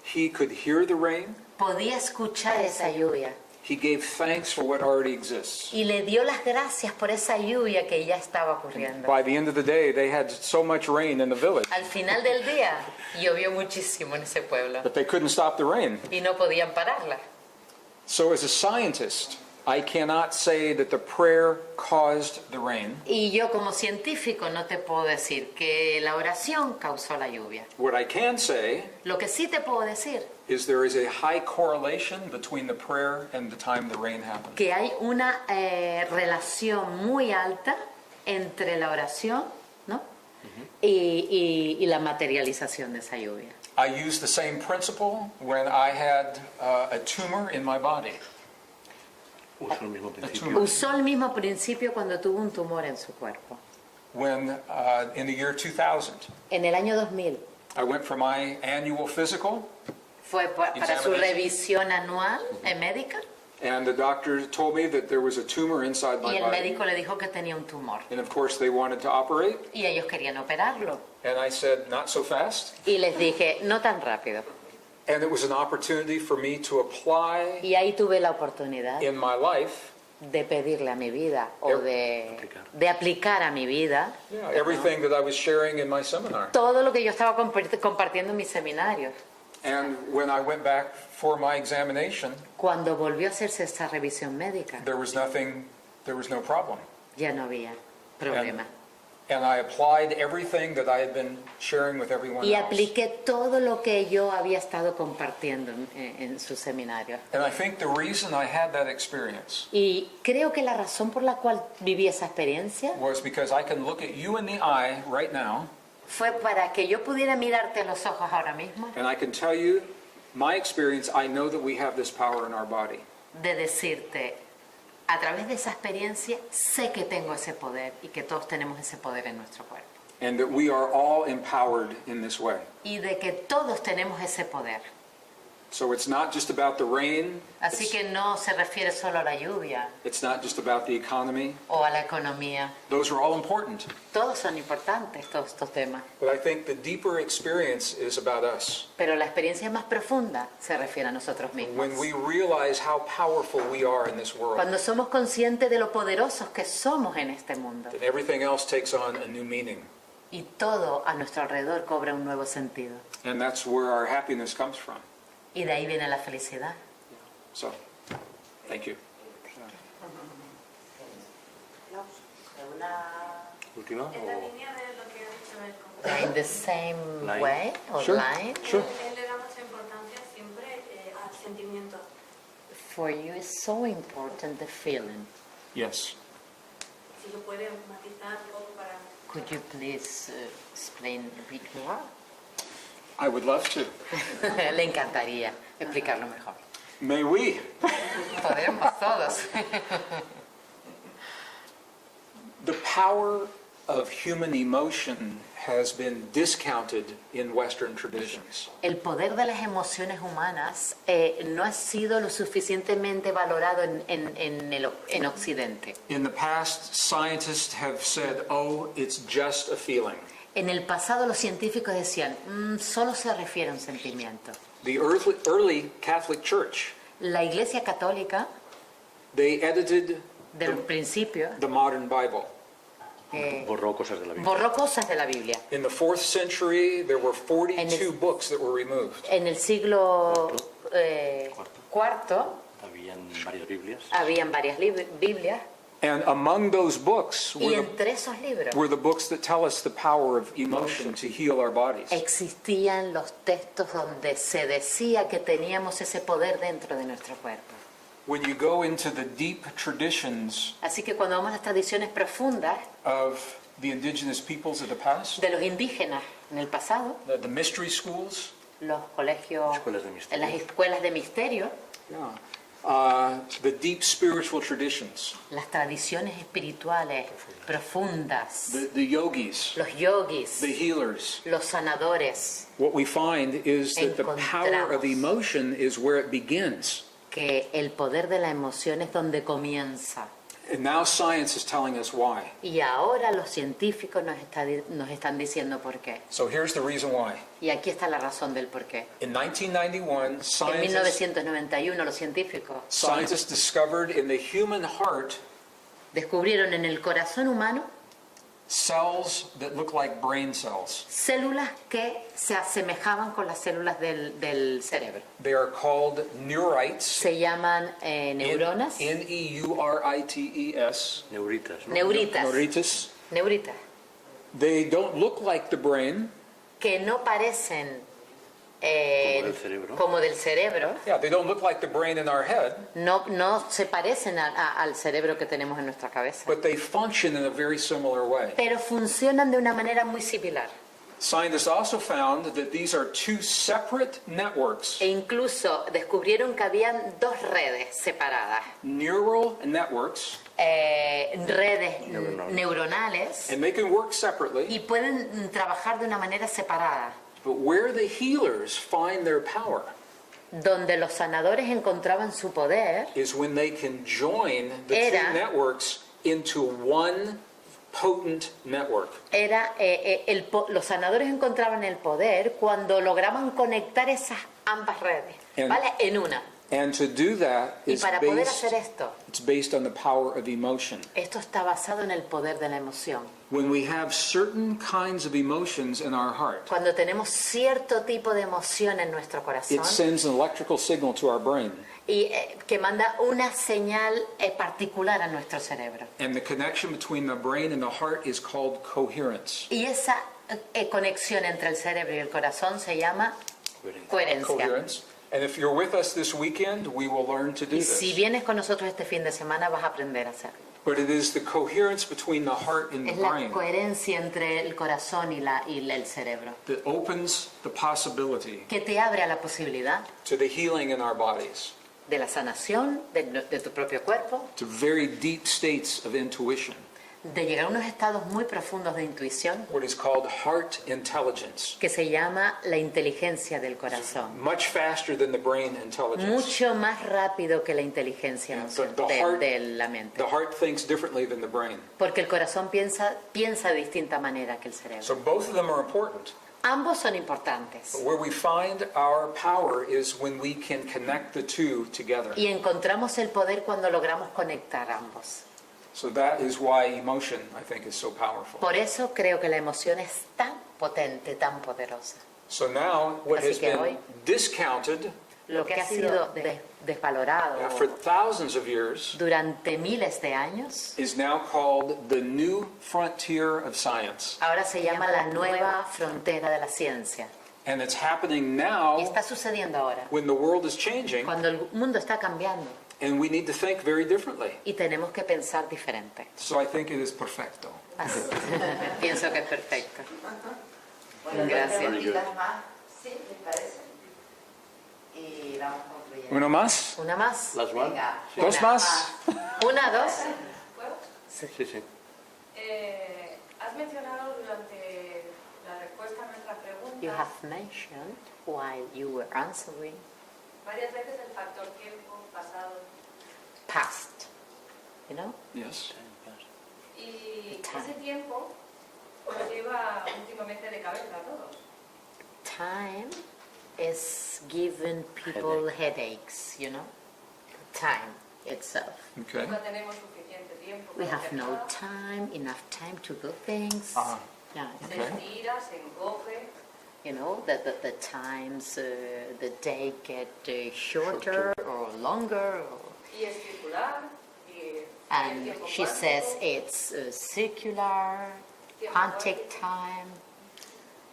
He could hear the rain. Podía escuchar esa lluvia. He gave thanks for what already exists. Y le dio las gracias por esa lluvia que ya estaba ocurriendo. By the end of the day, they had so much rain in the village Al final del día llovió muchísimo en ese pueblo that they couldn't stop the rain. y no podían pararla. So as a scientist, I cannot say that the prayer caused the rain. Y yo como científico no te puedo decir que la oración causó la lluvia. What I can say Lo que sí te puedo decir is there is a high correlation between the prayer and the time the rain happened. que hay una relación muy alta entre la oración, ¿no? y la materialización de esa lluvia. I used the same principle when I had a tumor in my body. Uso el mismo principio. Usó el mismo principio cuando tuvo un tumor en su cuerpo. When in the year 2000, En el año 2000 I went for my annual physical, fue para su Examination. revisión anual médica and the doctor told me that there was a tumor inside y my el body. médico le dijo que tenía un tumor And of course they wanted to operate, y ellos querían operarlo. and I said, not so fast. Y les dije, no tan rápido. And it was an opportunity for me to apply Y ahí tuve la oportunidad in my life de pedirle a mi vida o de aplicar a mi vida everything that I was sharing in my seminar. todo lo que yo estaba compartiendo en mis seminarios. And when I went back for my examination, Cuando volvió a hacerse esta revisión médica, there was no problem. ya no había problema. And I applied everything that I had been sharing with everyone Y else. apliqué todo lo que yo había estado compartiendo en sus seminarios. And I think the reason I had that experience Y creo que la razón por la cual viví esa experiencia was because I can look at you in the eye right now, fue para que yo pudiera mirarte a los ojos ahora mismo, and I can tell you my experience. I know that we have this power in our body. de decirte, a través de esa experiencia, sé que tengo ese poder y que todos tenemos ese poder en nuestro cuerpo. And that we are all empowered in this way. Y de que todos tenemos ese poder. So it's not just about the rain. Así que no se refiere solo a la lluvia It's not just about the economy. o a la economía. Those are all important. Todos son importantes, todos estos temas. But I think the deeper experience is about us. Pero la experiencia más profunda se refiere a nosotros mismos. When we realize how powerful we are in this world, Cuando somos conscientes de lo poderosos que somos en este mundo. then everything else takes on a new meaning. Y todo a nuestro alrededor cobra un nuevo sentido. And that's where our happiness comes from. Y de ahí viene la felicidad. So, thank you. ¿Última? En la o- línea de lo que ha dicho él, In the same Line. way or Sure. line. Sure. él le da mucha importancia siempre al sentimiento. For you is so important the feeling. Yes. Si lo puede matizar un poco para... Could you please explain a bit more? I would love to. Le encantaría explicarlo mejor. May we? Podemos todos. The power of human emotion has been discounted in Western traditions. El poder de las emociones humanas no ha sido lo suficientemente valorado en Occidente. In the past, scientists have said, oh, it's just a feeling. En el pasado los científicos decían, solo se refiere a un sentimiento. The early Catholic Church, La Iglesia Católica, they edited del principio, the modern Bible. Borró cosas de la Biblia. borró cosas de la Biblia. In the 4th century, there were 42 En el- books that were removed. En el siglo IV Habían varias Biblias. habían varias Biblias And among those books y entre esos libros were the books that tell us the power of emotion to heal our bodies. existían los textos donde se decía que teníamos ese poder dentro de nuestro cuerpo. When you go into the deep traditions Así que cuando vamos a las tradiciones profundas of the indigenous peoples of the past, de los indígenas en el pasado, the mystery schools, los colegios, Escuelas de misterio. las escuelas de misterio, the deep spiritual traditions, las tradiciones espirituales profundas, the yogis, los yogis, the healers, los sanadores, what we find is that the power of emotion is where it begins. que el poder de la emoción es donde comienza. And now science is telling us why. Y ahora los científicos nos están diciendo por qué. So here's the reason why. Y aquí está la razón del por qué. In 1991, En scientists 1991 los científicos discovered in the human heart descubrieron en el corazón humano cells that look like brain cells. células que se asemejaban con las células del cerebro. They are called neurites. Se llaman neuronas. Neurites. Neuritas, ¿no? Neuritas. Neuritis. Neuritas. They don't look like the brain. Que no parecen Como del cerebro. como del cerebro. Yeah, they don't look like the brain in our head, No se parecen al cerebro que tenemos en nuestra cabeza. but they function in a very similar way. Pero funcionan de una manera muy similar. Scientists also found that these are two separate networks, E incluso descubrieron que habían dos redes separadas. neural networks, Redes Neuronales. neuronales. and they can work separately, Y pueden trabajar de una manera separada. but where the healers find their power Donde los sanadores encontraban su poder is when they can join the Era- two networks into one potent network. era los sanadores encontraban el poder cuando lograban conectar esas ambas redes, En- ¿vale? En una. And to do that Y is para poder hacer esto, it's based on the power of emotion. esto está basado en el poder de la emoción. When we have certain kinds of emotions in our heart, Cuando tenemos cierto tipo de emoción en nuestro corazón it sends an electrical signal to our brain. y que manda una señal particular a nuestro cerebro. And the connection between the brain and the heart is called coherence. Y esa conexión entre el cerebro y el corazón se llama coherencia. Coherence. And if you're with us this weekend, we will learn to do Y si this. vienes con nosotros este fin de semana vas a aprender a hacerlo. But it is the coherence between the heart and the Es la brain coherencia entre el corazón y el cerebro that opens the possibility que te abre a la posibilidad to the healing in our bodies, de la sanación de tu propio cuerpo, to very deep states of intuition, de llegar a unos estados muy profundos de intuición what is called heart intelligence, que se llama la inteligencia del corazón. much faster than the brain intelligence. Mucho más rápido que la inteligencia de la mente. The heart thinks differently than the brain. Porque el corazón piensa de distinta manera que el cerebro. So both of them are important. Ambos son importantes. But where we find our power is when we can connect the two together. Y encontramos el poder cuando logramos conectar ambos. So that is why emotion, I think, is so powerful. Por eso creo que la emoción es tan potente, tan poderosa. So now what Así has que been hoy- discounted Lo que ha sido desvalorado for thousands of years durante miles de años, is now called the new frontier of science. ahora se llama la nueva frontera de la ciencia. And it's happening Y now está sucediendo ahora, when the world is changing cuando el mundo está cambiando and we need to think very differently. y tenemos que pensar diferente. So I think it is perfecto. Así. Pienso que es perfecto. Bueno, Gracias. dos preguntitas más, ¿sí? ¿Les parece? Y vamos concluyendo. Uno más? Una más. Last one? Venga, Dos una más. Una, dos. ¿Puedo? Sí, sí. Has mencionado durante la respuesta a nuestra You pregunta have mentioned while you were answering varias veces el factor tiempo, pasado, past, you know? Yes. y Time. ese tiempo nos lleva últimamente de cabeza a todos. Time is giving people headaches, you know? Time itself. Okay. Nunca tenemos suficiente tiempo We para have hacer no nada. time, enough time to do things. Ah, Yeah, Se estira, se encoge, you know, the times, the day get shorter or longer. y es circular, y el And tiempo she cuántico, says it's circular, tiempo quantic cuántico. time.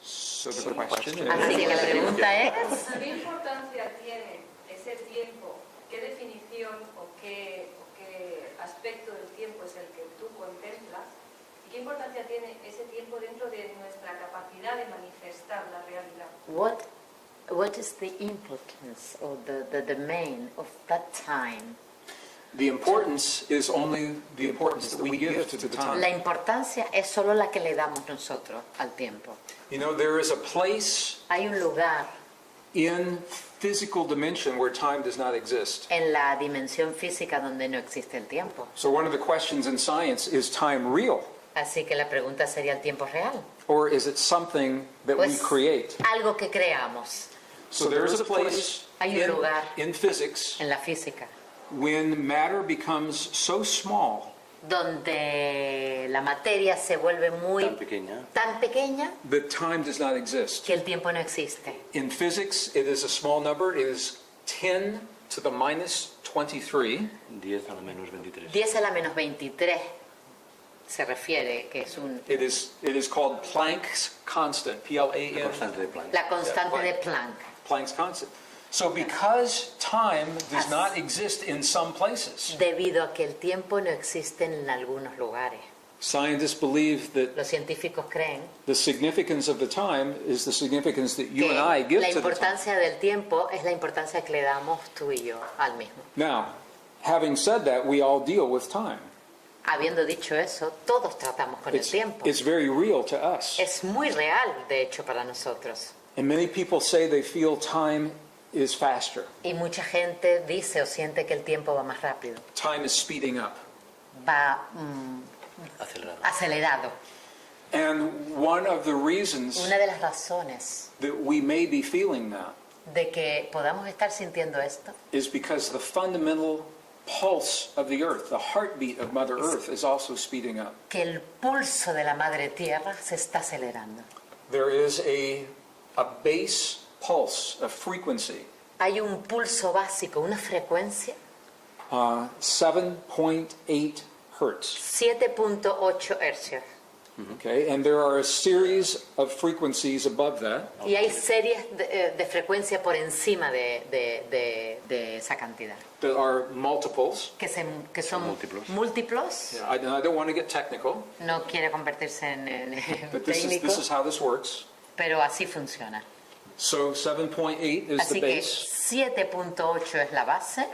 So the question Así que la pregunta es, ¿Qué importancia tiene ese tiempo? ¿Qué definición o qué aspecto del tiempo es el que tú contemplas? ¿Y qué importancia tiene ese tiempo dentro de nuestra capacidad de manifestar la realidad? what is the importance or the main of that time? The importance is only the importance that we give to the La time. importancia es solo la que le damos nosotros al tiempo. You know, there is a place Hay un lugar in physical dimension where time does not exist. En la dimensión física donde no existe el tiempo. So one of the questions in science is time real? Así que la pregunta sería, ¿el tiempo es real? Or is it something that we Pues create? algo que creamos. So there's a place Hay un lugar in physics en la física when matter becomes so small donde la materia se vuelve muy tan pequeña that time does not exist. que el tiempo no existe. In physics, it is a small number. It is 10 to the minus 23. 10 a la menos 23. 10 a la menos 23 se refiere que es It is called Planck's constant, P-L-A-N. Constante de Planck. la constante de Planck. Planck's constant. So because time does not exist in some places, Debido a que el tiempo no existe en algunos lugares. scientists believe that Los científicos creen the significance of the time is the significance that you and I que give la to the time. importancia del tiempo es la importancia que le damos tú y yo al mismo. Now, having said that, we all deal with time. Habiendo dicho eso, todos tratamos con el tiempo. It's very real to us. Es muy real, de hecho, para nosotros. And many people say they feel time is faster. Y mucha gente dice o siente que el tiempo va más rápido, Time is speeding up. va Acelerado. acelerado. And one of the reasons Una de las razones that we may be feeling that de que podamos estar sintiendo esto is because the fundamental pulse of the earth, the heartbeat of Mother Earth, is also speeding up. que el pulso de la Madre Tierra se está acelerando. There is a base pulse, a frequency, Hay un pulso básico, una frecuencia, 7.8 hertz. 7.8 hercios. Okay, and there are a series of frequencies above that. Y hay series de frecuencia por encima de esa cantidad, There are multiples. que son múltiplos. múltiplos. I don't want to get technical, No quiere convertirse en but this técnico, is how this works. pero así funciona. So 7.8 is Así the que base, 7.8 es la base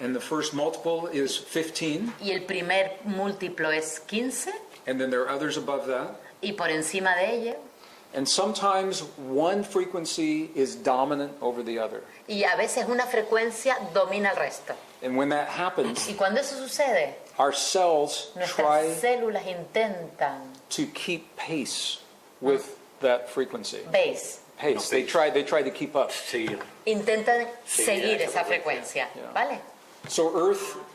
and the first multiple is 15, y el primer múltiplo es 15 and then there are others above that. y por encima de ella, And sometimes one frequency is dominant over the other. y a veces una frecuencia domina el resto. And when that happens, Y cuando eso sucede, our cells nuestras try células intentan, to keep pace with that frequency. ¿veis? Pace. They try to keep up. Seguir. Intentan seguir esa esa frecuencia, Yeah. ¿vale? So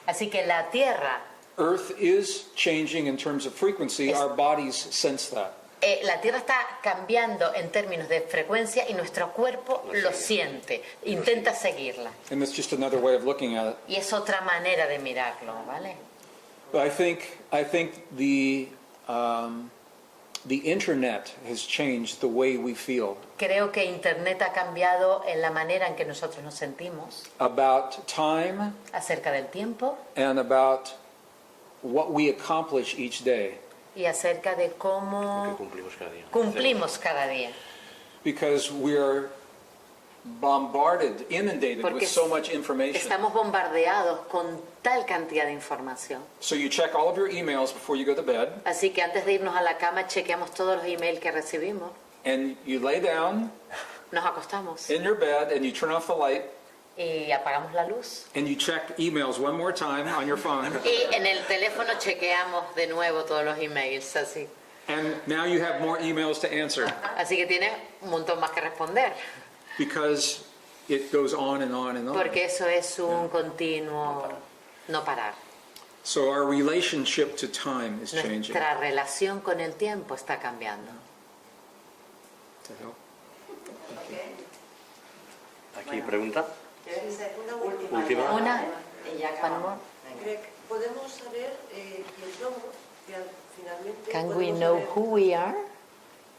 Así que la Tierra, Earth is changing in terms of frequency. Our bodies sense that. la Tierra está cambiando en términos de frecuencia y nuestro cuerpo lo siente, intenta seguirla. And that's just another way of looking at it. Y es otra manera de mirarlo, ¿vale? But I think the internet has changed the way we feel Creo que Internet ha cambiado en la manera en que nosotros nos sentimos about time acerca del tiempo and about what we accomplish each day. y acerca de Que cómo cumplimos cada día. cumplimos cada día. Because we're bombarded, inundated Porque with so much information. estamos bombardeados con tal cantidad de información. So you check all of your emails before you go to bed, Así que antes de irnos a la cama chequeamos todos los emails que recibimos, and you lay down nos acostamos in your bed and you turn off the light, y apagamos la luz. and you check emails one more time on your phone, Y en el teléfono chequeamos de nuevo todos los emails, así. and now you have more emails to answer Así que tienes un montón más que responder, because it goes on and on and on. porque eso es un continuo no parar. So our relationship to time is changing. Nuestra relación con el tiempo está cambiando. Aquí pregunta. Una última. Última. Una, Y ya acabamos. Greg, ¿podemos saber quién somos? Que finalmente can we podemos know saber- who we are?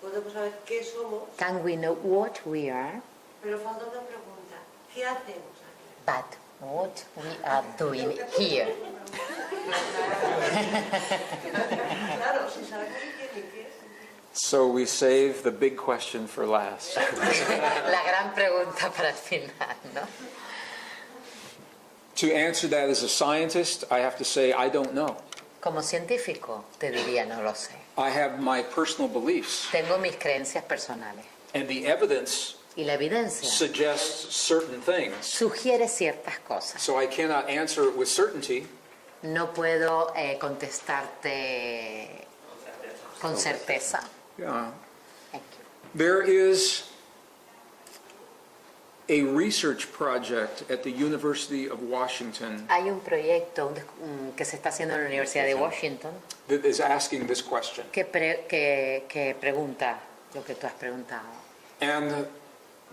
Podemos saber qué somos, Can we know what we are? pero falta una pregunta. ¿Qué hacemos aquí? But what we are doing here. Claro, si sabemos quién y qué es. So we save the big question for last. La gran pregunta para el final, ¿no? To answer that as a scientist, I have to say I don't know. Como científico te diría no lo sé. I have my personal beliefs, Tengo mis creencias personales and the evidence Y la evidencia suggests certain things. sugiere ciertas cosas. So I cannot answer it with certainty, No puedo contestarte con certeza. yeah. Thank you. There is a research project at the University of Washington Hay un proyecto que se está haciendo en la Universidad de Washington that is asking this question. que pregunta lo que tú has preguntado. And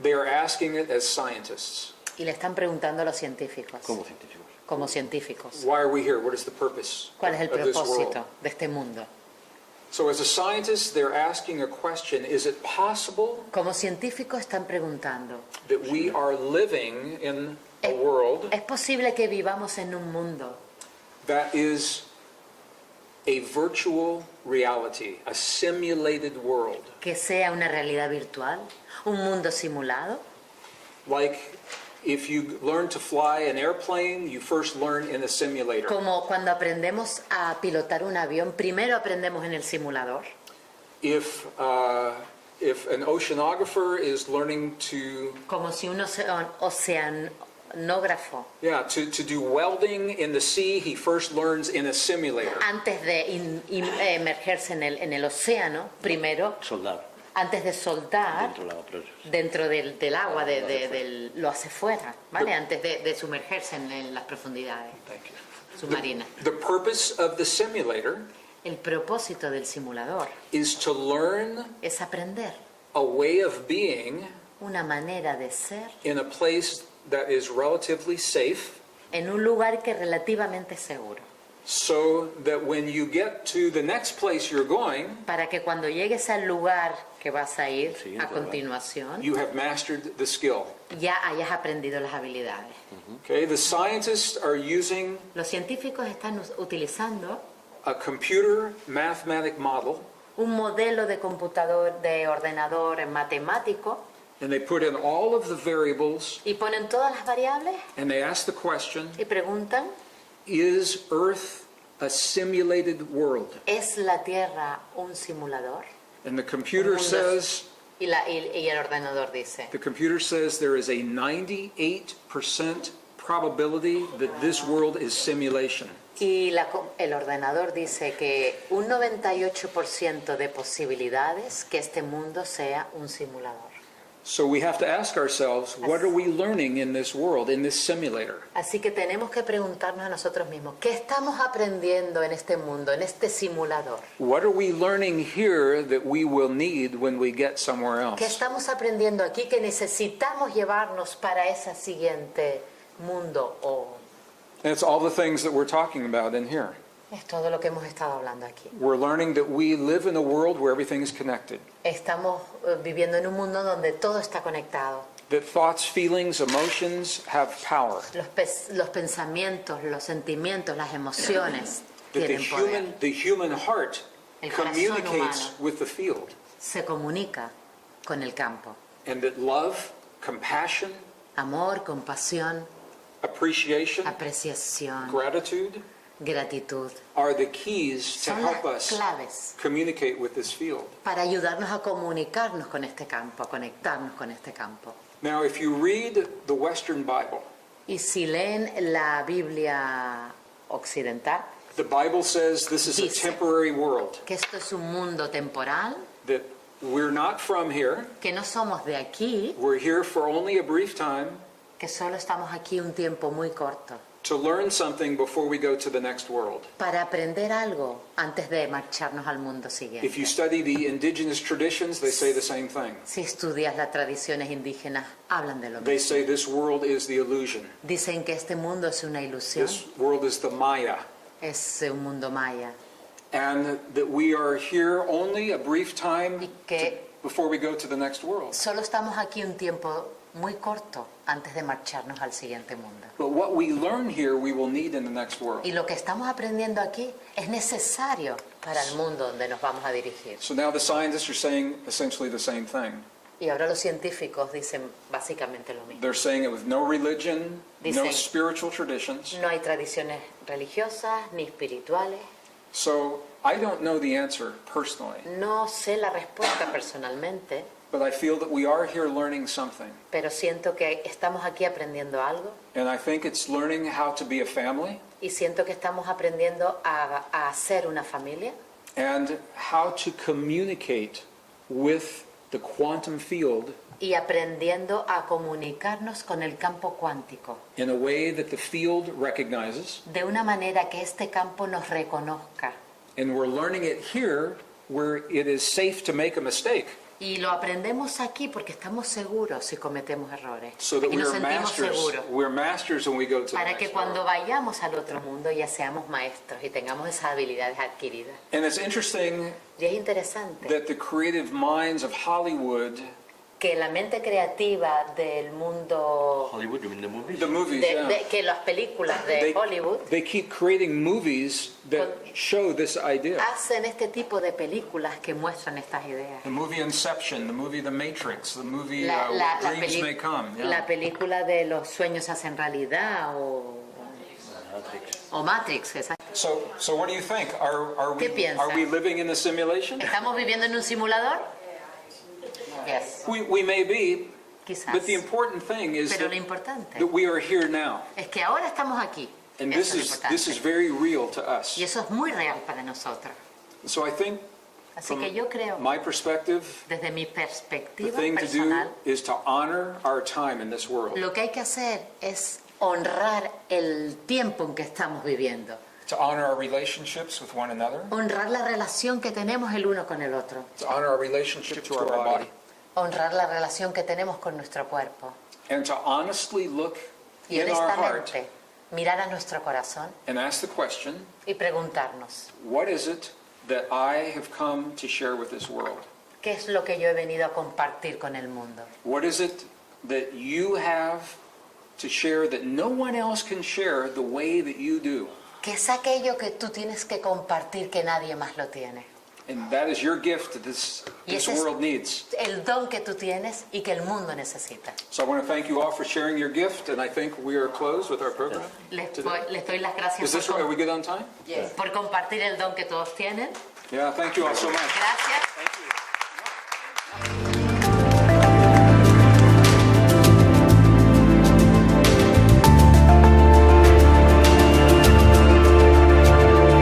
they are asking it as scientists. Y le están preguntando a los científicos. Como científicos. Como científicos. Why are we here? What is the purpose ¿Cuál es el of this propósito world? de este mundo? So as a scientist, they're asking a question, is it possible Como científicos están preguntando, that we are living in a world ¿es posible que vivamos en un mundo that is a virtual reality, a simulated world? que sea una realidad virtual? ¿Un mundo simulado? Like if you learn to fly an airplane, you first learn in a simulator. Como cuando aprendemos a pilotar un avión, primero aprendemos en el simulador. If an oceanographer is learning to Como si un oceanógrafo, to do welding in the sea, he first learns in a simulator. antes de emergerse en el océano, primero, Soldar. antes de soldar Dentro del agua, pero dentro del agua, lo hace fuera, ¿vale? Antes de sumergerse en las profundidades submarinas. The purpose of the simulator El propósito del simulador is to learn es aprender a way of being una manera de ser in a place that is relatively safe, en un lugar que es relativamente seguro, so that when you get to the next place you're going, para que cuando llegues al lugar que vas a ir Sí, a claro. continuación, you have mastered the skill. ya hayas aprendido las habilidades. Okay, the scientists are using Los científicos están utilizando a computer mathematic model, un modelo de computador, de ordenador matemático, and they put in all of the variables, y ponen todas las variables and they ask the question, y preguntan, is Earth a simulated world? ¿es la Tierra un simulador? And the computer says, Y el ordenador dice, the computer says there is a 98% probability that this world is simulation. y el ordenador dice que un 98% de posibilidades que este mundo sea un simulador. So we have to ask ourselves, what are we learning in this world, in this simulator? Así que tenemos que preguntarnos a nosotros mismos, ¿qué estamos aprendiendo en este mundo, en este simulador? What are we learning here that we will need when we get somewhere ¿Qué else? estamos aprendiendo aquí que necesitamos llevarnos para ese siguiente mundo? And it's all the things that we're talking about in here. Es todo lo que hemos estado hablando aquí. We're learning that we live in a world where everything is connected. Estamos viviendo en un mundo donde todo está conectado. That thoughts, feelings, emotions have power. Los pensamientos, los sentimientos, las emociones That tienen poder. the human heart El corazón communicates humano with the field. se comunica con el campo. And that love, compassion, Amor, compasión, appreciation, apreciación, gratitude gratitud are the keys to son las help us claves communicate with this field. para ayudarnos a comunicarnos con este campo, a conectarnos con este campo. Now, if you read the Western Bible, Y si leen la Biblia occidental, the Bible says this is a Dice. temporary world, que esto es un mundo temporal, that we're not from here, que no somos de aquí, we're here for only a brief time que solo estamos aquí un tiempo muy corto, to learn something before we go to the next world. para aprender algo antes de marcharnos al mundo If you siguiente. study the indigenous traditions, they say the same thing. Si estudias las tradiciones indígenas, hablan de lo They mismo. say this world is the illusion. Dicen que este mundo es una ilusión, This world is the Maya. es un mundo maya, And that we are here only a brief time y que before we go to the next world. solo estamos aquí un tiempo muy corto antes de marcharnos al siguiente mundo. But what we learn here, we will need in the next world. Y lo que estamos aprendiendo aquí es necesario para el mundo donde nos vamos a dirigir. So now the scientists are saying essentially the same thing. Y ahora los científicos dicen básicamente lo mismo. They're saying it with no religion, no Dicen- spiritual traditions. No hay tradiciones religiosas ni espirituales. So I don't know the answer personally. No sé la respuesta personalmente, but I feel that we are here learning something. pero siento que estamos aquí aprendiendo algo And I think it's learning how to be a family y siento que estamos aprendiendo a ser una familia and how to communicate with the quantum field y aprendiendo a comunicarnos con el campo cuántico in a way that the field recognizes. de una manera que este campo nos reconozca. And we're learning it here where it is safe to make a mistake. Y lo aprendemos aquí porque estamos seguros si cometemos errores. So that Aquí nos we're sentimos seguros. masters when we go to the Para next que cuando world. vayamos al otro mundo ya seamos maestros y tengamos esas habilidades adquiridas. And it's interesting Y es interesante that the creative minds of Hollywood, que la mente creativa del mundo, Hollywood, you mean the movies? the movies, que las películas de they, Hollywood they keep creating movies that show this idea. hacen este tipo de películas que muestran estas ideas. The movie Inception, the movie The Matrix, the movie La Dreams May Come. Yeah. la película de los sueños se hacen realidad o Matrix, exacto. So what do you think? Are ¿Qué piensa? we living in a simulation? ¿Estamos viviendo en un simulador? Yes, We may be, quizás. but the important thing is Pero lo that importante we are here now. es que ahora estamos aquí. And Eso es lo this is importante. very real to us. Y eso es muy real para nosotros. So I think Así que yo creo, my perspective, desde mi the perspectiva thing to do personal, is to honor our time in this world. lo que hay que hacer es honrar el tiempo en que estamos viviendo. To honor our relationships with one another. Honrar la relación que tenemos el uno con el otro. To honor our relationship to our body. Honrar la relación que tenemos con nuestro cuerpo. And to honestly look Y in our heart honestamente mirar a nuestro corazón and ask the question, y preguntarnos, what is it that I have come to share with this world? ¿qué es lo que yo he venido a compartir con el mundo? What is it that you have to share that no one else can share the way that you do? ¿Qué es aquello que tú tienes que compartir que nadie más lo tiene? And that is your gift that this Y ese es world needs. el don que tú tienes y que el mundo necesita. So I want to thank you all for sharing your gift, and I think we are closed with our program. Les today. doy las Is gracias this, are we good on time? Yes. por compartir el don que todos tienen. Yeah, thank you all so much. Gracias.